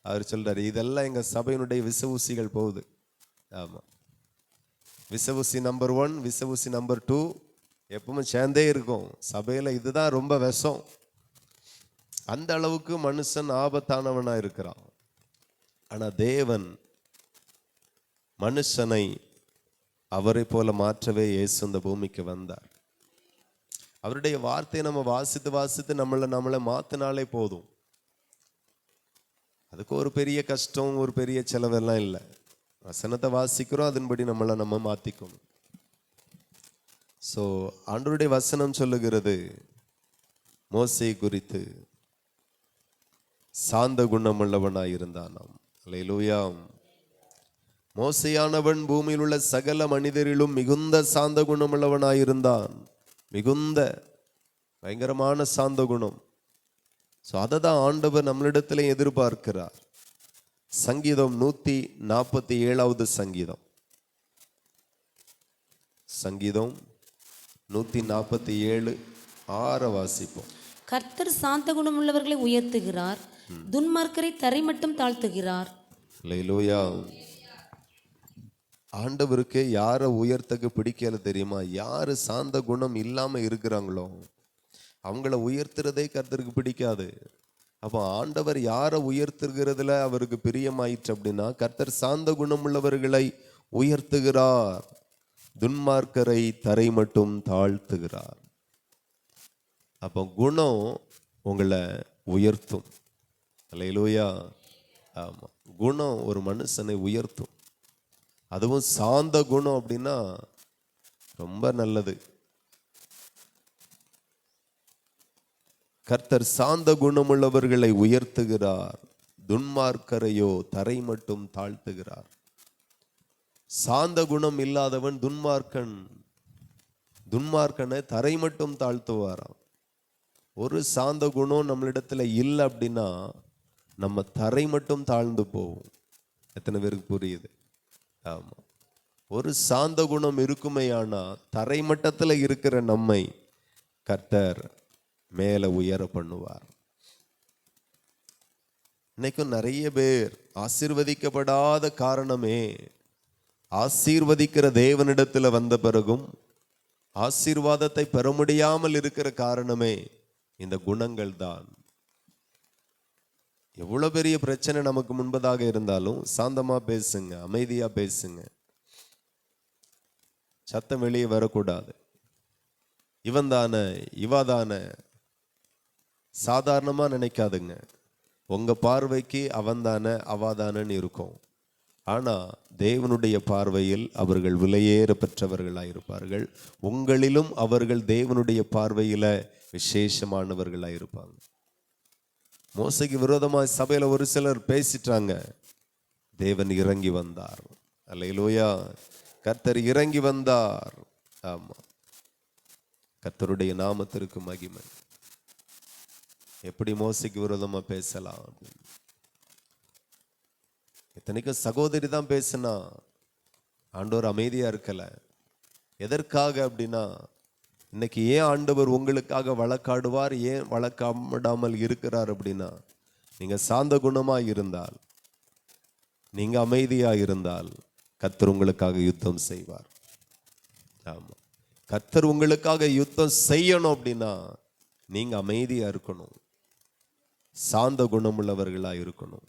அவர் சொல்றாரு, இதெல்லாம் எங்க சபையினுடைய விசுவாசிகள் போகுது. ஆமா, விசுவாசி நம்பர் 1, விசுவாசி நம்பர் 2 எப்பவுமே சேர்ந்தே இருக்கும். சபையில இதுதான் ரொம்ப விஷம். அந்த அளவுக்கு மனுஷன் ஆபத்தானவனா இருக்கிறான். ஆனா தேவன் மனுஷனை அவரை போல மாற்றவே இயேசு இந்த பூமிக்கு வந்தார். அவருடைய வார்த்தையை நம்ம வாசித்து வாசித்து நம்மளை மாத்தினாலே போதும். அதுக்கு ஒரு பெரிய கஷ்டம், ஒரு பெரிய செலவெல்லாம் இல்லை. வசனத்தை வாசிக்கிறோம், அதன்படி நம்ம மாத்திக்கணும். ஸோ ஆண்டவருடைய வசனம் சொல்லுகிறது, மோசே குறித்து சாந்த குணமுள்ளவனாயிருந்தானாம். அல்லேலூயா. மோசேயானவன் பூமியில் உள்ள சகல மனிதரிலும் மிகுந்த சாந்த குணமுள்ளவனாயிருந்தான். மிகுந்த பயங்கரமான சாந்த குணம். ஸோ அதை தான் ஆண்டவர் நம்மளிடத்தில் எதிர்பார்க்கிறார். சங்கீதம் 147வது சங்கீதம், சங்கீதம் 147 6 வாசிப்போம். கர்த்தர் சாந்த குணமுள்ளவர்களை உயர்த்துகிறார், துன்மார்க்கரை தரை மட்டும் தாழ்த்துகிறார். அல்லேலூயா. ஆண்டவருக்கு யாரை உயர்த்தக்கு பிடிக்கல தெரியுமா? யாரு சாந்த குணம் இல்லாம இருக்கிறாங்களோ அவங்கள உயர்த்துறதே கர்த்தருக்கு பிடிக்காது. அப்போ ஆண்டவர் யாரை உயர்த்துகிறதுல அவருக்கு பிரியமாயிற்று அப்படின்னா, கர்த்தர் சாந்த குணம் உள்ளவர்களை உயர்த்துகிறார், துன்மார்க்கரை தரை மட்டும் தாழ்த்துகிறார். அப்போ குணம் உங்களை உயர்த்தும். அல்லேலூயா. ஆமா, குணம் ஒரு மனுஷனை உயர்த்தும். அதுவும் சாந்த குணம் அப்படின்னா ரொம்ப நல்லது. கர்த்தர் சாந்த குணமுள்ளவர்களை உயர்த்துகிறார், துன்மார்க்கரையோ தரை மட்டும் தாழ்த்துகிறார். சாந்த குணம் இல்லாதவன் துன்மார்க்கனை தரை மட்டும் தாழ்த்துவாராம். ஒரு சாந்த குணம் நம்மளிடத்துல இல்லை அப்படின்னா நம்ம தரை மட்டும் தாழ்ந்து போவோம். எத்தனை பேருக்கு புரியுது? ஆமா, ஒரு சாந்த குணம் இருக்குமேயானா தரை மட்டத்தில் இருக்கிற நம்மை கர்த்தர் மேல உயர பண்ணுவார். இன்னைக்கும் நிறைய பேர் ஆசீர்வதிக்கப்படாத காரணமே, ஆசீர்வதிக்கிற தேவனிடத்துல வந்த பிறகும் ஆசீர்வாதத்தை பெற முடியாமல் இருக்கிற காரணமே இந்த குணங்கள் தான். எவ்வளவு பெரிய பிரச்சனை நமக்கு முன்பதாக இருந்தாலும் சாந்தமா பேசுங்க, அமைதியா பேசுங்க, சத்தம் வெளியே வரக்கூடாது. இவன் தானே இவா தானே சாதாரணமா நினைக்காதுங்க. உங்க பார்வைக்கு அவன் தானே அவாதானன்னு இருக்கும். ஆனா தேவனுடைய பார்வையில் அவர்கள் விலையேற பெற்றவர்களாயிருப்பார்கள். உங்களிலும் அவர்கள் தேவனுடைய பார்வையில விசேஷமானவர்களாயிருப்பாங்க. மோசைக்கு விரோதமாக சபையில ஒரு சிலர் பேசிட்டாங்க. தேவன் இறங்கி வந்தார். அல்லேலூயா. கர்த்தர் இறங்கி வந்தார். ஆமா, கர்த்தருடைய நாமத்திற்கு மகிமை. எப்படி மோசைக்கு விரோதமா பேசலாம்? இத்தனைக்கும் சகோதரி தான் பேசினா, ஆண்டவர் அமைதியா இருக்கல. எதற்காக அப்படின்னா, இன்னைக்கு ஏன் ஆண்டவர் உங்களுக்காக வழக்காடுவார், ஏன் வழக்காடாமல் இருக்கிறார் அப்படின்னா, நீங்க சாந்த குணமா இருந்தால், நீங்க அமைதியா இருந்தால் கர்த்தர் உங்களுக்காக யுத்தம் செய்வார். ஆமா, கர்த்தர் உங்களுக்காக யுத்தம் செய்யணும் அப்படின்னா நீங்க அமைதியா இருக்கணும், சாந்த குணமுள்ளவர்களா இருக்கணும்.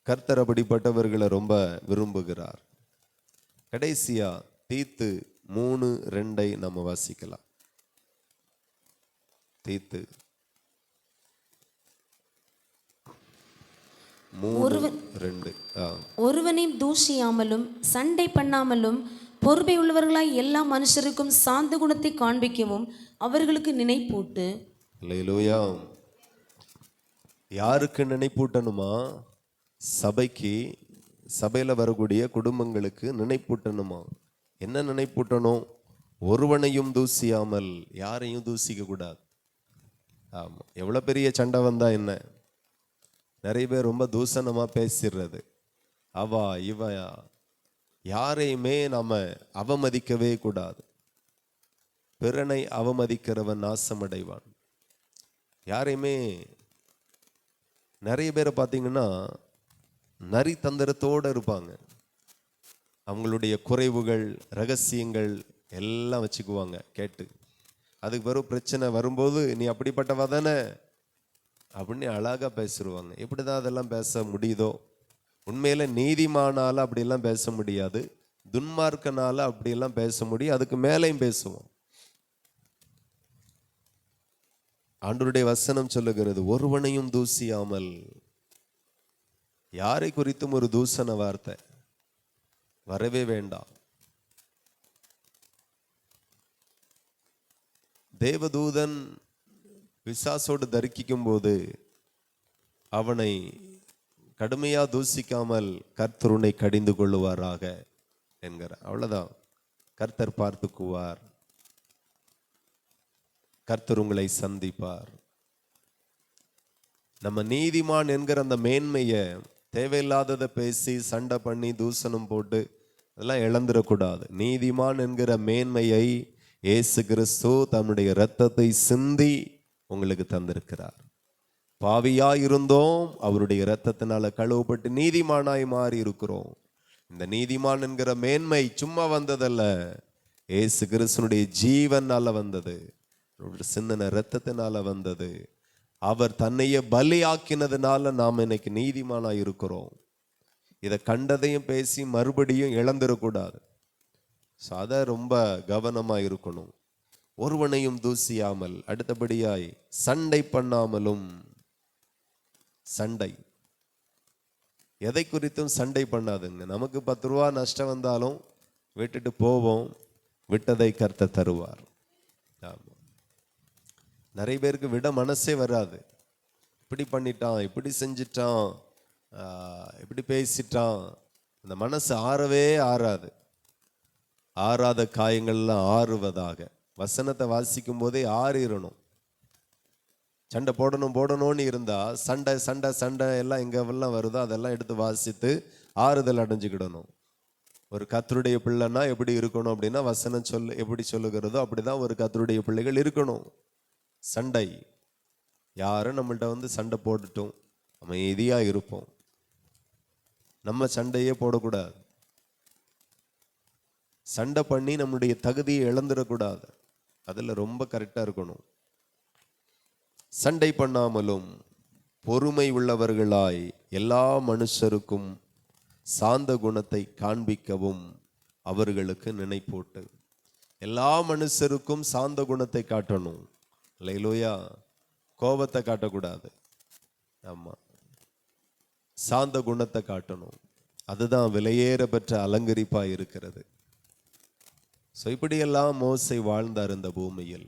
கர்த்தர் அப்படிப்பட்டவர்களை ரொம்ப விரும்புகிறார். கடைசியா தீத்து 3:2 நம்ம வாசிக்கலாம். தீத்து 3:2. ஒருவனையும் தூஷியாமலும் சண்டை பண்ணாமலும் பொறுமை உள்ளவர்களாய் எல்லா மனுஷருக்கும் சாந்த குணத்தை காண்பிக்கவும் அவர்களுக்கு நினைப்பூட்டு. அல்லேலூயா. யாருக்கு நினைப்பூட்டணுமா? சபைக்கு, சபையில வரக்கூடிய குடும்பங்களுக்கு நினைப்பூட்டணுமா? என்ன நினைப்பூட்டணும்? ஒருவனையும் தூசியாமல், யாரையும் தூசிக்க கூடாது. ஆமா, எவ்வளவு பெரிய சண்டை வந்தா என்ன, நிறைய பேர் ரொம்ப தூசணமா பேசிடுறது. அவா இவையா, யாரையுமே நாம அவமதிக்கவே கூடாது. பிறனை அவமதிக்கிறவன் நாசமடைவான். யாரையுமே, நிறைய பேரை பார்த்தீங்கன்னா நரி தந்திரத்தோடு இருப்பாங்க. அவங்களுடைய குறைவுகள், ரகசியங்கள் எல்லாம் வச்சுக்குவாங்க கேட்டு. அதுக்கு பிறகு பிரச்சனை வரும்போது நீ அப்படிப்பட்டவா தானே அப்படின்னு அழகாக பேசிடுவாங்க. எப்படி தான் அதெல்லாம் பேச முடியுதோ? உண்மையில நீதிமானால அப்படியெல்லாம் பேச முடியாது, துன்மார்க்கனால அப்படியெல்லாம் பேச முடியும், அதுக்கு மேலேயும் பேசுவோம். ஆண்டவருடைய வசனம் சொல்லுகிறது, ஒருவனையும் தூசியாமல். யாரை குறித்தும் ஒரு தூசண வார்த்தை வரவே வேண்டாம். தேவதூதன் பிசாசோடு தரிக்கிக்கும் போது அவனை கடுமையா தூசிக்காமல் கர்த்தர் உன்னை கடிந்து கொள்ளுவாராக என்கிற, அவ்வளவுதான். கர்த்தர் பார்த்துக்குவார், கர்த்தர் உங்களை சந்திப்பார். நம்ம நீதிமான் என்கிற அந்த மேன்மையை தேவையில்லாததை பேசி சண்டை பண்ணி தூசணம் போட்டு அதெல்லாம் இழந்துடக்கூடாது. நீதிமான் என்கிற மேன்மையை இயேசு கிறிஸ்து தன்னுடைய இரத்தத்தை சிந்தி உங்களுக்கு தந்திருக்கிறார். பாவியாய் இருந்தோம், அவருடைய இரத்தத்தினால கழுவப்பட்டு நீதிமானாய் மாறி இருக்கிறோம். இந்த நீதிமான் என்கிற மேன்மை சும்மா வந்ததல்ல, இயேசு கிறிஸ்துனுடைய ஜீவனால வந்தது, சிந்தன இரத்தத்தினால வந்தது. அவர் தன்னையே பலியாக்கினதுனால நாம் இன்னைக்கு நீதிமானாய் இருக்கிறோம். இதை கண்டதையும் பேசி மறுபடியும் இழந்துடக்கூடாது. அதை ரொம்ப கவனமா இருக்கணும். ஒருவனையும் தூசியாமல், அடுத்தபடியாய் சண்டை பண்ணாமலும். சண்டை, எதை குறித்தும் சண்டை பண்ணாதுங்க. நமக்கு 10 ரூபா நஷ்டம் வந்தாலும் விட்டுட்டு போவோம், விட்டதை கர்த்தர் தருவார். ஆமா, நிறைய பேருக்கு விட மனசே வராது. இப்படி பண்ணிட்டான், இப்படி செஞ்சிட்டான், இப்படி பேசிட்டான், அந்த மனசு ஆறவே ஆறாது. ஆறாத காயங்கள்லாம் ஆறுவதாக. வசனத்தை வாசிக்கும் போதே ஆறிடணும். சண்டை போடணும்னு இருந்தா சண்டை சண்டை சண்டை எல்லாம் எங்கெல்லாம் வருதோ அதெல்லாம் எடுத்து வாசித்து ஆறுதல் அடைஞ்சுக்கிடணும். ஒரு கர்த்தருடைய பிள்ளைன்னா எப்படி இருக்கணும் அப்படின்னா, வசனம் எப்படி சொல்லுகிறதோ அப்படிதான் ஒரு கர்த்தருடைய பிள்ளைகள் இருக்கணும். சண்டை, யாரும் நம்மள்ட்ட சண்டை போட்டுட்டும் அமைதியா இருப்போம். நம்ம சண்டையே போடக்கூடாது. சண்டை பண்ணி நம்முடைய தகுதியை இழந்துடக்கூடாது. அதில் ரொம்ப கரெக்டாக இருக்கணும். சண்டை பண்ணாமலும் பொறுமை உள்ளவர்களாய் எல்லா மனுஷருக்கும் சாந்த குணத்தை காண்பிக்கவும் அவர்களுக்கு நினைப்போட்டு. எல்லா மனுஷருக்கும் சாந்த குணத்தை காட்டணும். அல்லேலூயா. கோபத்தை காட்டக்கூடாது. ஆமாம், சாந்த குணத்தை காட்டணும். அதுதான் விலையேற பெற்ற அலங்கரிப்பாக இருக்கிறது. ஸோ இப்படியெல்லாம் மோசே வாழ்ந்தார் இந்த பூமியில்.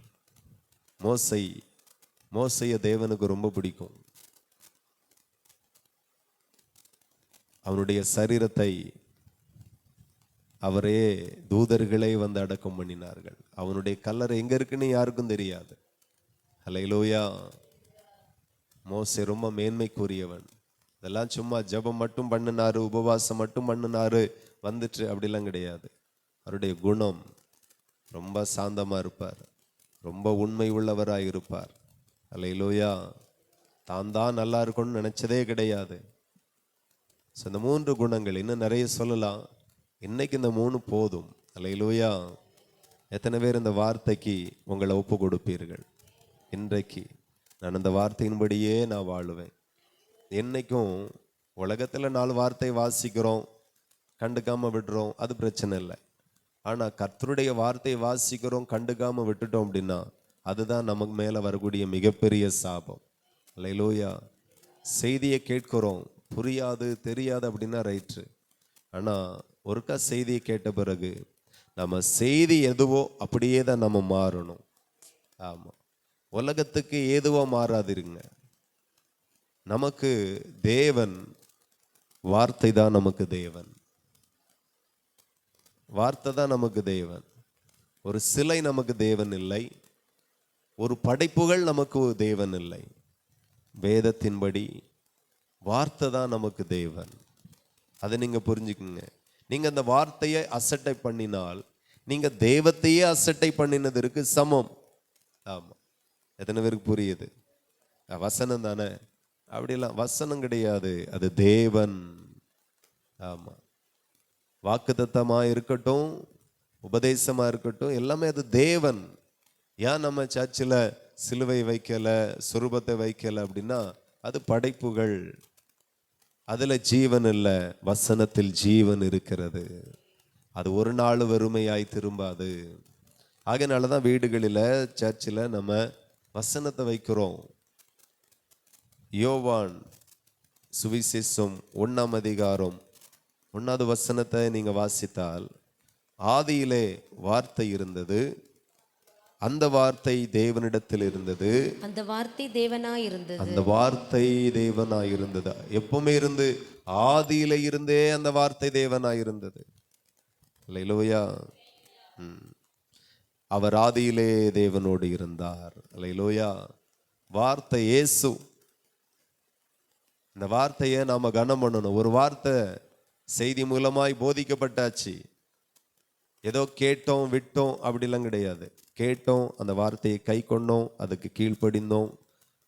மோசைய தேவனுக்கு ரொம்ப பிடிக்கும். அவனுடைய சரீரத்தை அவரே தூதர்களே வந்து அடக்கம் பண்ணினார்கள். அவனுடைய கல்லறை எங்க இருக்குன்னு யாருக்கும் தெரியாது. அல்லேலூயா. மோசே ரொம்ப மேன்மைக்குரியவன். இதெல்லாம் சும்மா ஜெபம் மட்டும் பண்ணினாரு, உபவாசம் மட்டும் பண்ணினாரு, வந்துட்டு அப்படிலாம் கிடையாது. அவருடைய குணம் ரொம்ப சாந்தமா இருப்பார், ரொம்ப உண்மை உள்ளவராய் இருப்பார். அல்லேலூயா. தான் நல்லா இருக்கும்னு நினைச்சதே கிடையாது. ஸோ இந்த 3 குணங்கள் இன்னும் நிறைய சொல்லலாம். இன்னைக்கு இந்த 3 போதும். அல்லேலூயா. எத்தனை பேர் இந்த வார்த்தைக்கு உங்களை ஒப்பு கொடுப்பீர்கள்? இன்றைக்கு நான் இந்த வார்த்தையின்படியே நான் வாழுவேன். என்னைக்கும் உலகத்தில் 4 வார்த்தை வாசிக்கிறோம், கண்டுக்காம விடுறோம், அது பிரச்சனை இல்லை. ஆனால் கர்த்தருடைய வார்த்தையை வாசிக்கிறோம், கண்டுக்காம விட்டுட்டோம் அப்படின்னா அதுதான் நமக்கு மேலே வரக்கூடிய மிகப்பெரிய சாபம். அல்லேலூயா. செய்தியை கேட்கிறோம், புரியாது தெரியாது அப்படின்னா ரைட்டு. ஆனால் ஒருக்கா செய்தியை கேட்ட பிறகு நம்ம செய்தி எதுவோ அப்படியே தான் நம்ம மாறணும். ஆமாம், உலகத்துக்கு ஏதுவோ மாறாதிருங்க. நமக்கு தேவன் வார்த்தை தான், நமக்கு தேவன் வார்த்தை தான் நமக்கு தேவன். ஒரு சிலை நமக்கு தேவன் இல்லை, ஒரு படைப்புகள் நமக்கு தேவன் இல்லை. வேதத்தின்படி வார்த்தை தான் நமக்கு தேவன். அதை நீங்க புரிஞ்சுக்குங்க. நீங்க அந்த வார்த்தையை அசட்டை பண்ணினால் நீங்க தெய்வத்தையே அசட்டை பண்ணினதற்கு சமம். ஆமா, எத்தனை பேருக்கு புரியுது? வசனம் தானே, அப்படிலாம் வசனம் கிடையாது, அது தேவன். ஆமா, வாக்குத்தத்தமா இருக்கட்டும், உபதேசமா இருக்கட்டும், எல்லாமே அது தேவன். ஏன் நம்ம சர்ச்சில் சிலுவை வைக்கல, சுரூபத்தை வைக்கல அப்படின்னா அது படைப்புகள். அதுல ஜீவன் இல்லை, வசனத்தில் ஜீவன் இருக்கிறது. அது ஒரு நாள் வெறுமையாய் திரும்பாது. ஆகையினாலதான் வீடுகளில் சர்ச்சில் நம்ம வசனத்தை வைக்கிறோம். யோவான் சுவிசேஷம் 1ஆம் அதிகாரம் 1வது வசனத்தை நீங்க வாசித்தால், ஆதியிலே வார்த்தை இருந்தது, அந்த வார்த்தை தேவனிடத்தில் இருந்தது, அந்த வார்த்தை தேவனாய் இருந்தது. அந்த வார்த்தை தேவனாய் இருந்தது. எப்பவுமே இருந்து, ஆதியில இருந்தே அந்த வார்த்தை தேவனாய் இருந்தது. அல்லேலூயா. அவர் ஆதியிலே தேவனோடு இருந்தார். அல்லேலூயா. வார்த்தை இயேசு. இந்த வார்த்தையை நாம கனம் பண்ணணும். ஒரு வார்த்தை செய்தி மூலமாய் போதிக்கப்பட்டாச்சு. ஏதோ கேட்டோம் விட்டோம் அப்படிலாம் கிடையாது. கேட்டோம், அந்த வார்த்தையை கை கொண்டோம், அதுக்கு கீழ்ப்படிந்தோம்,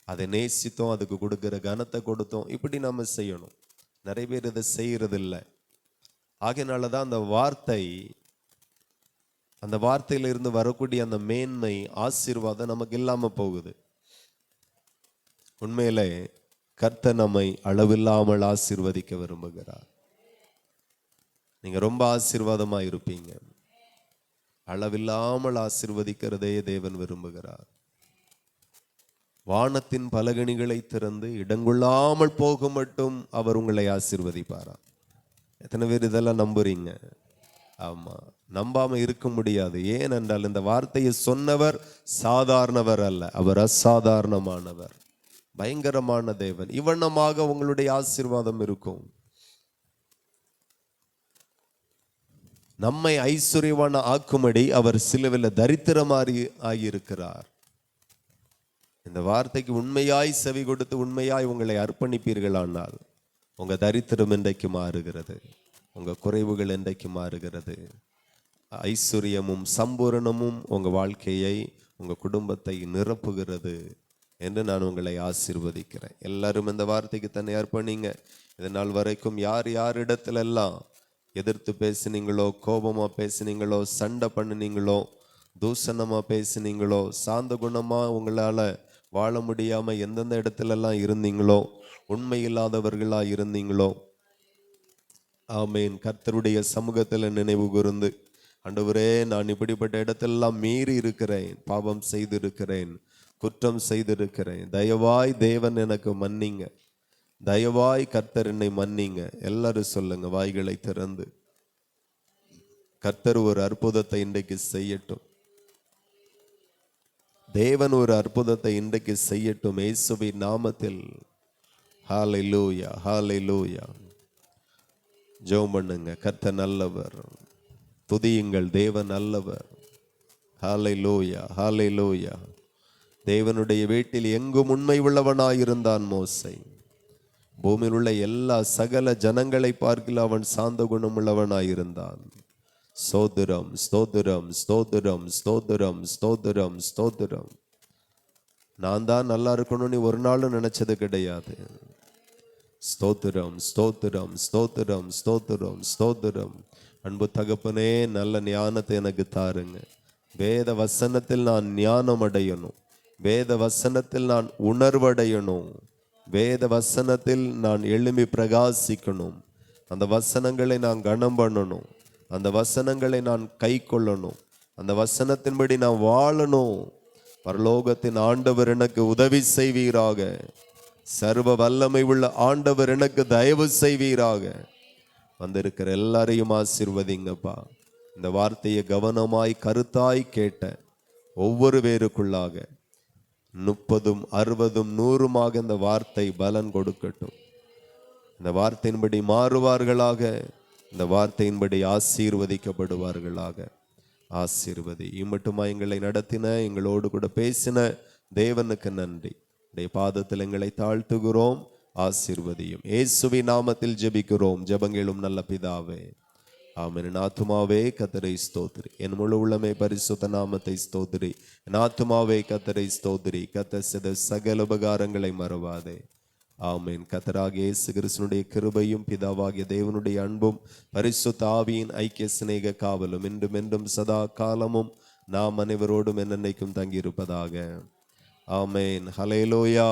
அதை நேசித்தோம், அதுக்கு கொடுக்கிற கனத்தை கொடுத்தோம். இப்படி நாம செய்யணும். நிறைய பேர் இதை செய்யறதில்லை. ஆகையினாலதான் அந்த வார்த்தையிலிருந்து வரக்கூடிய அந்த மேன்மை, ஆசீர்வாதம் நமக்கு இல்லாம போகுது. உண்மையிலே கர்த்தர் நம்மை அளவில்லாமல் ஆசீர்வதிக்க விரும்புகிறார். நீங்க ரொம்ப ஆசீர்வாதமா இருப்பீங்க. அளவில்லாமல் ஆசீர்வதிக்கிறதே தேவன் விரும்புகிறார். வானத்தின் பலகணிகளை திறந்து இடங்கொள்ளாமல் போக மட்டும் அவர் உங்களை ஆசீர்வதிப்பாரா? எத்தனை பேர் இதெல்லாம் நம்புறீங்க? ஆமா, நம்பாம இருக்க முடியாது. ஏனென்றால் இந்த வார்த்தையை சொன்னவர் சாதாரணவர் அல்ல, அவர் அசாதாரணமானவர், பயங்கரமான தேவன். இவ்வண்ணமாக உங்களுடைய ஆசீர்வாதம் இருக்கும். நம்மை ஐஸ்வர்யவான ஆக்கும்படி அவர் சிலுவையில் தரித்திரமாறி ஆகியிருக்கிறார். இந்த வார்த்தைக்கு உண்மையாய் செவி கொடுத்து உண்மையாய் உங்களை அர்ப்பணிப்பீர்களானால் உங்க தரித்திரம் என்றைக்கு மாறுகிறது, உங்க குறைவுகள் என்றைக்கு மாறுகிறது. ஐஸ்வர்யமும் சம்பூரணமும் உங்க வாழ்க்கையை, உங்க குடும்பத்தை நிரப்புகிறது என்று நான் உங்களை ஆசீர்வதிக்கிறேன். எல்லாரும் இந்த வார்த்தைக்கு தன்னை அர்ப்பணிங்க. இதனால் வரைக்கும் யார் யாரிடத்துல எல்லாம் எதிர்த்து பேசுனீங்களோ, கோபமா பேசுனீங்களோ, சண்டை பண்ணினீங்களோ, தூஷணமா பேசுனீங்களோ, சாந்த குணமா உங்களால வாழ முடியாம எந்தெந்த இடத்துலலாம் இருந்தீங்களோ, உண்மை இல்லாதவர்களா இருந்தீங்களோ, ஆமேன், கர்த்தருடைய சமூகத்துல நினைவு கூர்ந்து, ஆண்டவரே நான் இப்படிப்பட்ட இடத்தெல்லாம் மீறி இருக்கிறேன், பாவம் செய்திருக்கிறேன், குற்றம் செய்திருக்கிறேன், தயவாய் தேவன் எனக்கு மன்னிங்க, தயவாய் கர்த்தர் என்னை மன்னிங்க. எல்லாரும் சொல்லுங்க வாய்களை திறந்து. கர்த்தர் ஒரு அற்புதத்தை இன்றைக்கு செய்யட்டும். தேவன் ஒரு அற்புதத்தை இன்றைக்கு செய்யட்டும் இயேசுவின் நாமத்தில். ஹல்லேலூயா, ஹல்லேலூயா. ஜெபம் பண்ணுங்க. கர்த்தர் நல்லவர், துதியுங்கள், தேவன் நல்லவர். ஹல்லேலூயா, ஹல்லேலூயா. தேவனுடைய வீட்டில் எங்கும் உண்மை உள்ளவனாயிருந்தான் மோசே. பூமியில் உள்ள எல்லா சகல ஜனங்களை பார்க்கல அவன் சாந்த குணமுள்ளவனாயிருந்தான். ஸ்தோத்திரம், ஸ்தோத்திரம், ஸ்தோத்திரம், ஸ்தோத்திரம், ஸ்தோத்திரம், ஸ்தோத்திரம். நான் தான் நல்லா இருக்கணும்னு ஒரு நாளும் நினைச்சது கிடையாது. ஸ்தோத்திரம், ஸ்தோத்திரம், ஸ்தோத்திரம், ஸ்தோத்திரம், ஸ்தோத்திரம். அன்பு தகப்பனே, நல்ல ஞானத்தை எனக்கு தாருங்க. வேத வசனத்தில் நான் ஞானம் அடையணும், வேத வசனத்தில் நான் உணர்வடையணும், வேத வசனத்தில் நான் எழும்பி பிரகாசிக்கணும். அந்த வசனங்களை நான் கனம் பண்ணணும், அந்த வசனங்களை நான் கை கொள்ளணும், அந்த வசனத்தின்படி நான் வாழணும். பரலோகத்தின் ஆண்டவர் எனக்கு உதவி செய்வீராக, சர்வ வல்லமை உள்ள ஆண்டவர் எனக்கு தயவு செய்வீராக. வந்திருக்கிற எல்லாரையும் ஆசீர்வதிங்கப்பா. இந்த வார்த்தையை கவனமாய் கருத்தாய் கேட்ட ஒவ்வொரு பேருக்குள்ளாக 30, 60, 100 இந்த வார்த்தை பலன் கொடுக்கட்டும். இந்த வார்த்தையின்படி மாறுவார்களாக, இந்த வார்த்தையின்படி ஆசீர்வதிக்கப்படுவார்களாக. ஆசீர்வதி. இம்மட்டுமா எங்களை நடத்தின, எங்களோடு கூட பேசின தேவனுக்கு நன்றி. உடைய பாதத்தில் எங்களை தாழ்த்துகிறோம். ஆசீர்வதியும். இயேசுவின் நாமத்தில் ஜெபிக்கிறோம், ஜெபங்களும் நல்ல பிதாவே, ஆமென். என் ஆத்துமாவே கர்த்தரை ஸ்தோத்திரி, என் முழு உள்ளமே பரிசுத்த நாமத்தை ஸ்தோத்திரி. என் ஆத்துமாவே கர்த்தரை ஸ்தோத்திரி, கர்த்தர் செய்த சகல உபகாரங்களை மறவாதே. ஆமென். கர்த்தராகிய இயேசு கிறிஸ்துவினுடைய கிருபையும் பிதாவாகிய தேவனுடைய அன்பும் பரிசுத்த ஆவியின் ஐக்கிய சிநேக காவலும் இன்றும் என்றும் சதா காலமும் நாம் அனைவரோடும் என்னென்னைக்கும் தங்கியிருப்பதாக. ஆமென். ஹல்லேலூயா.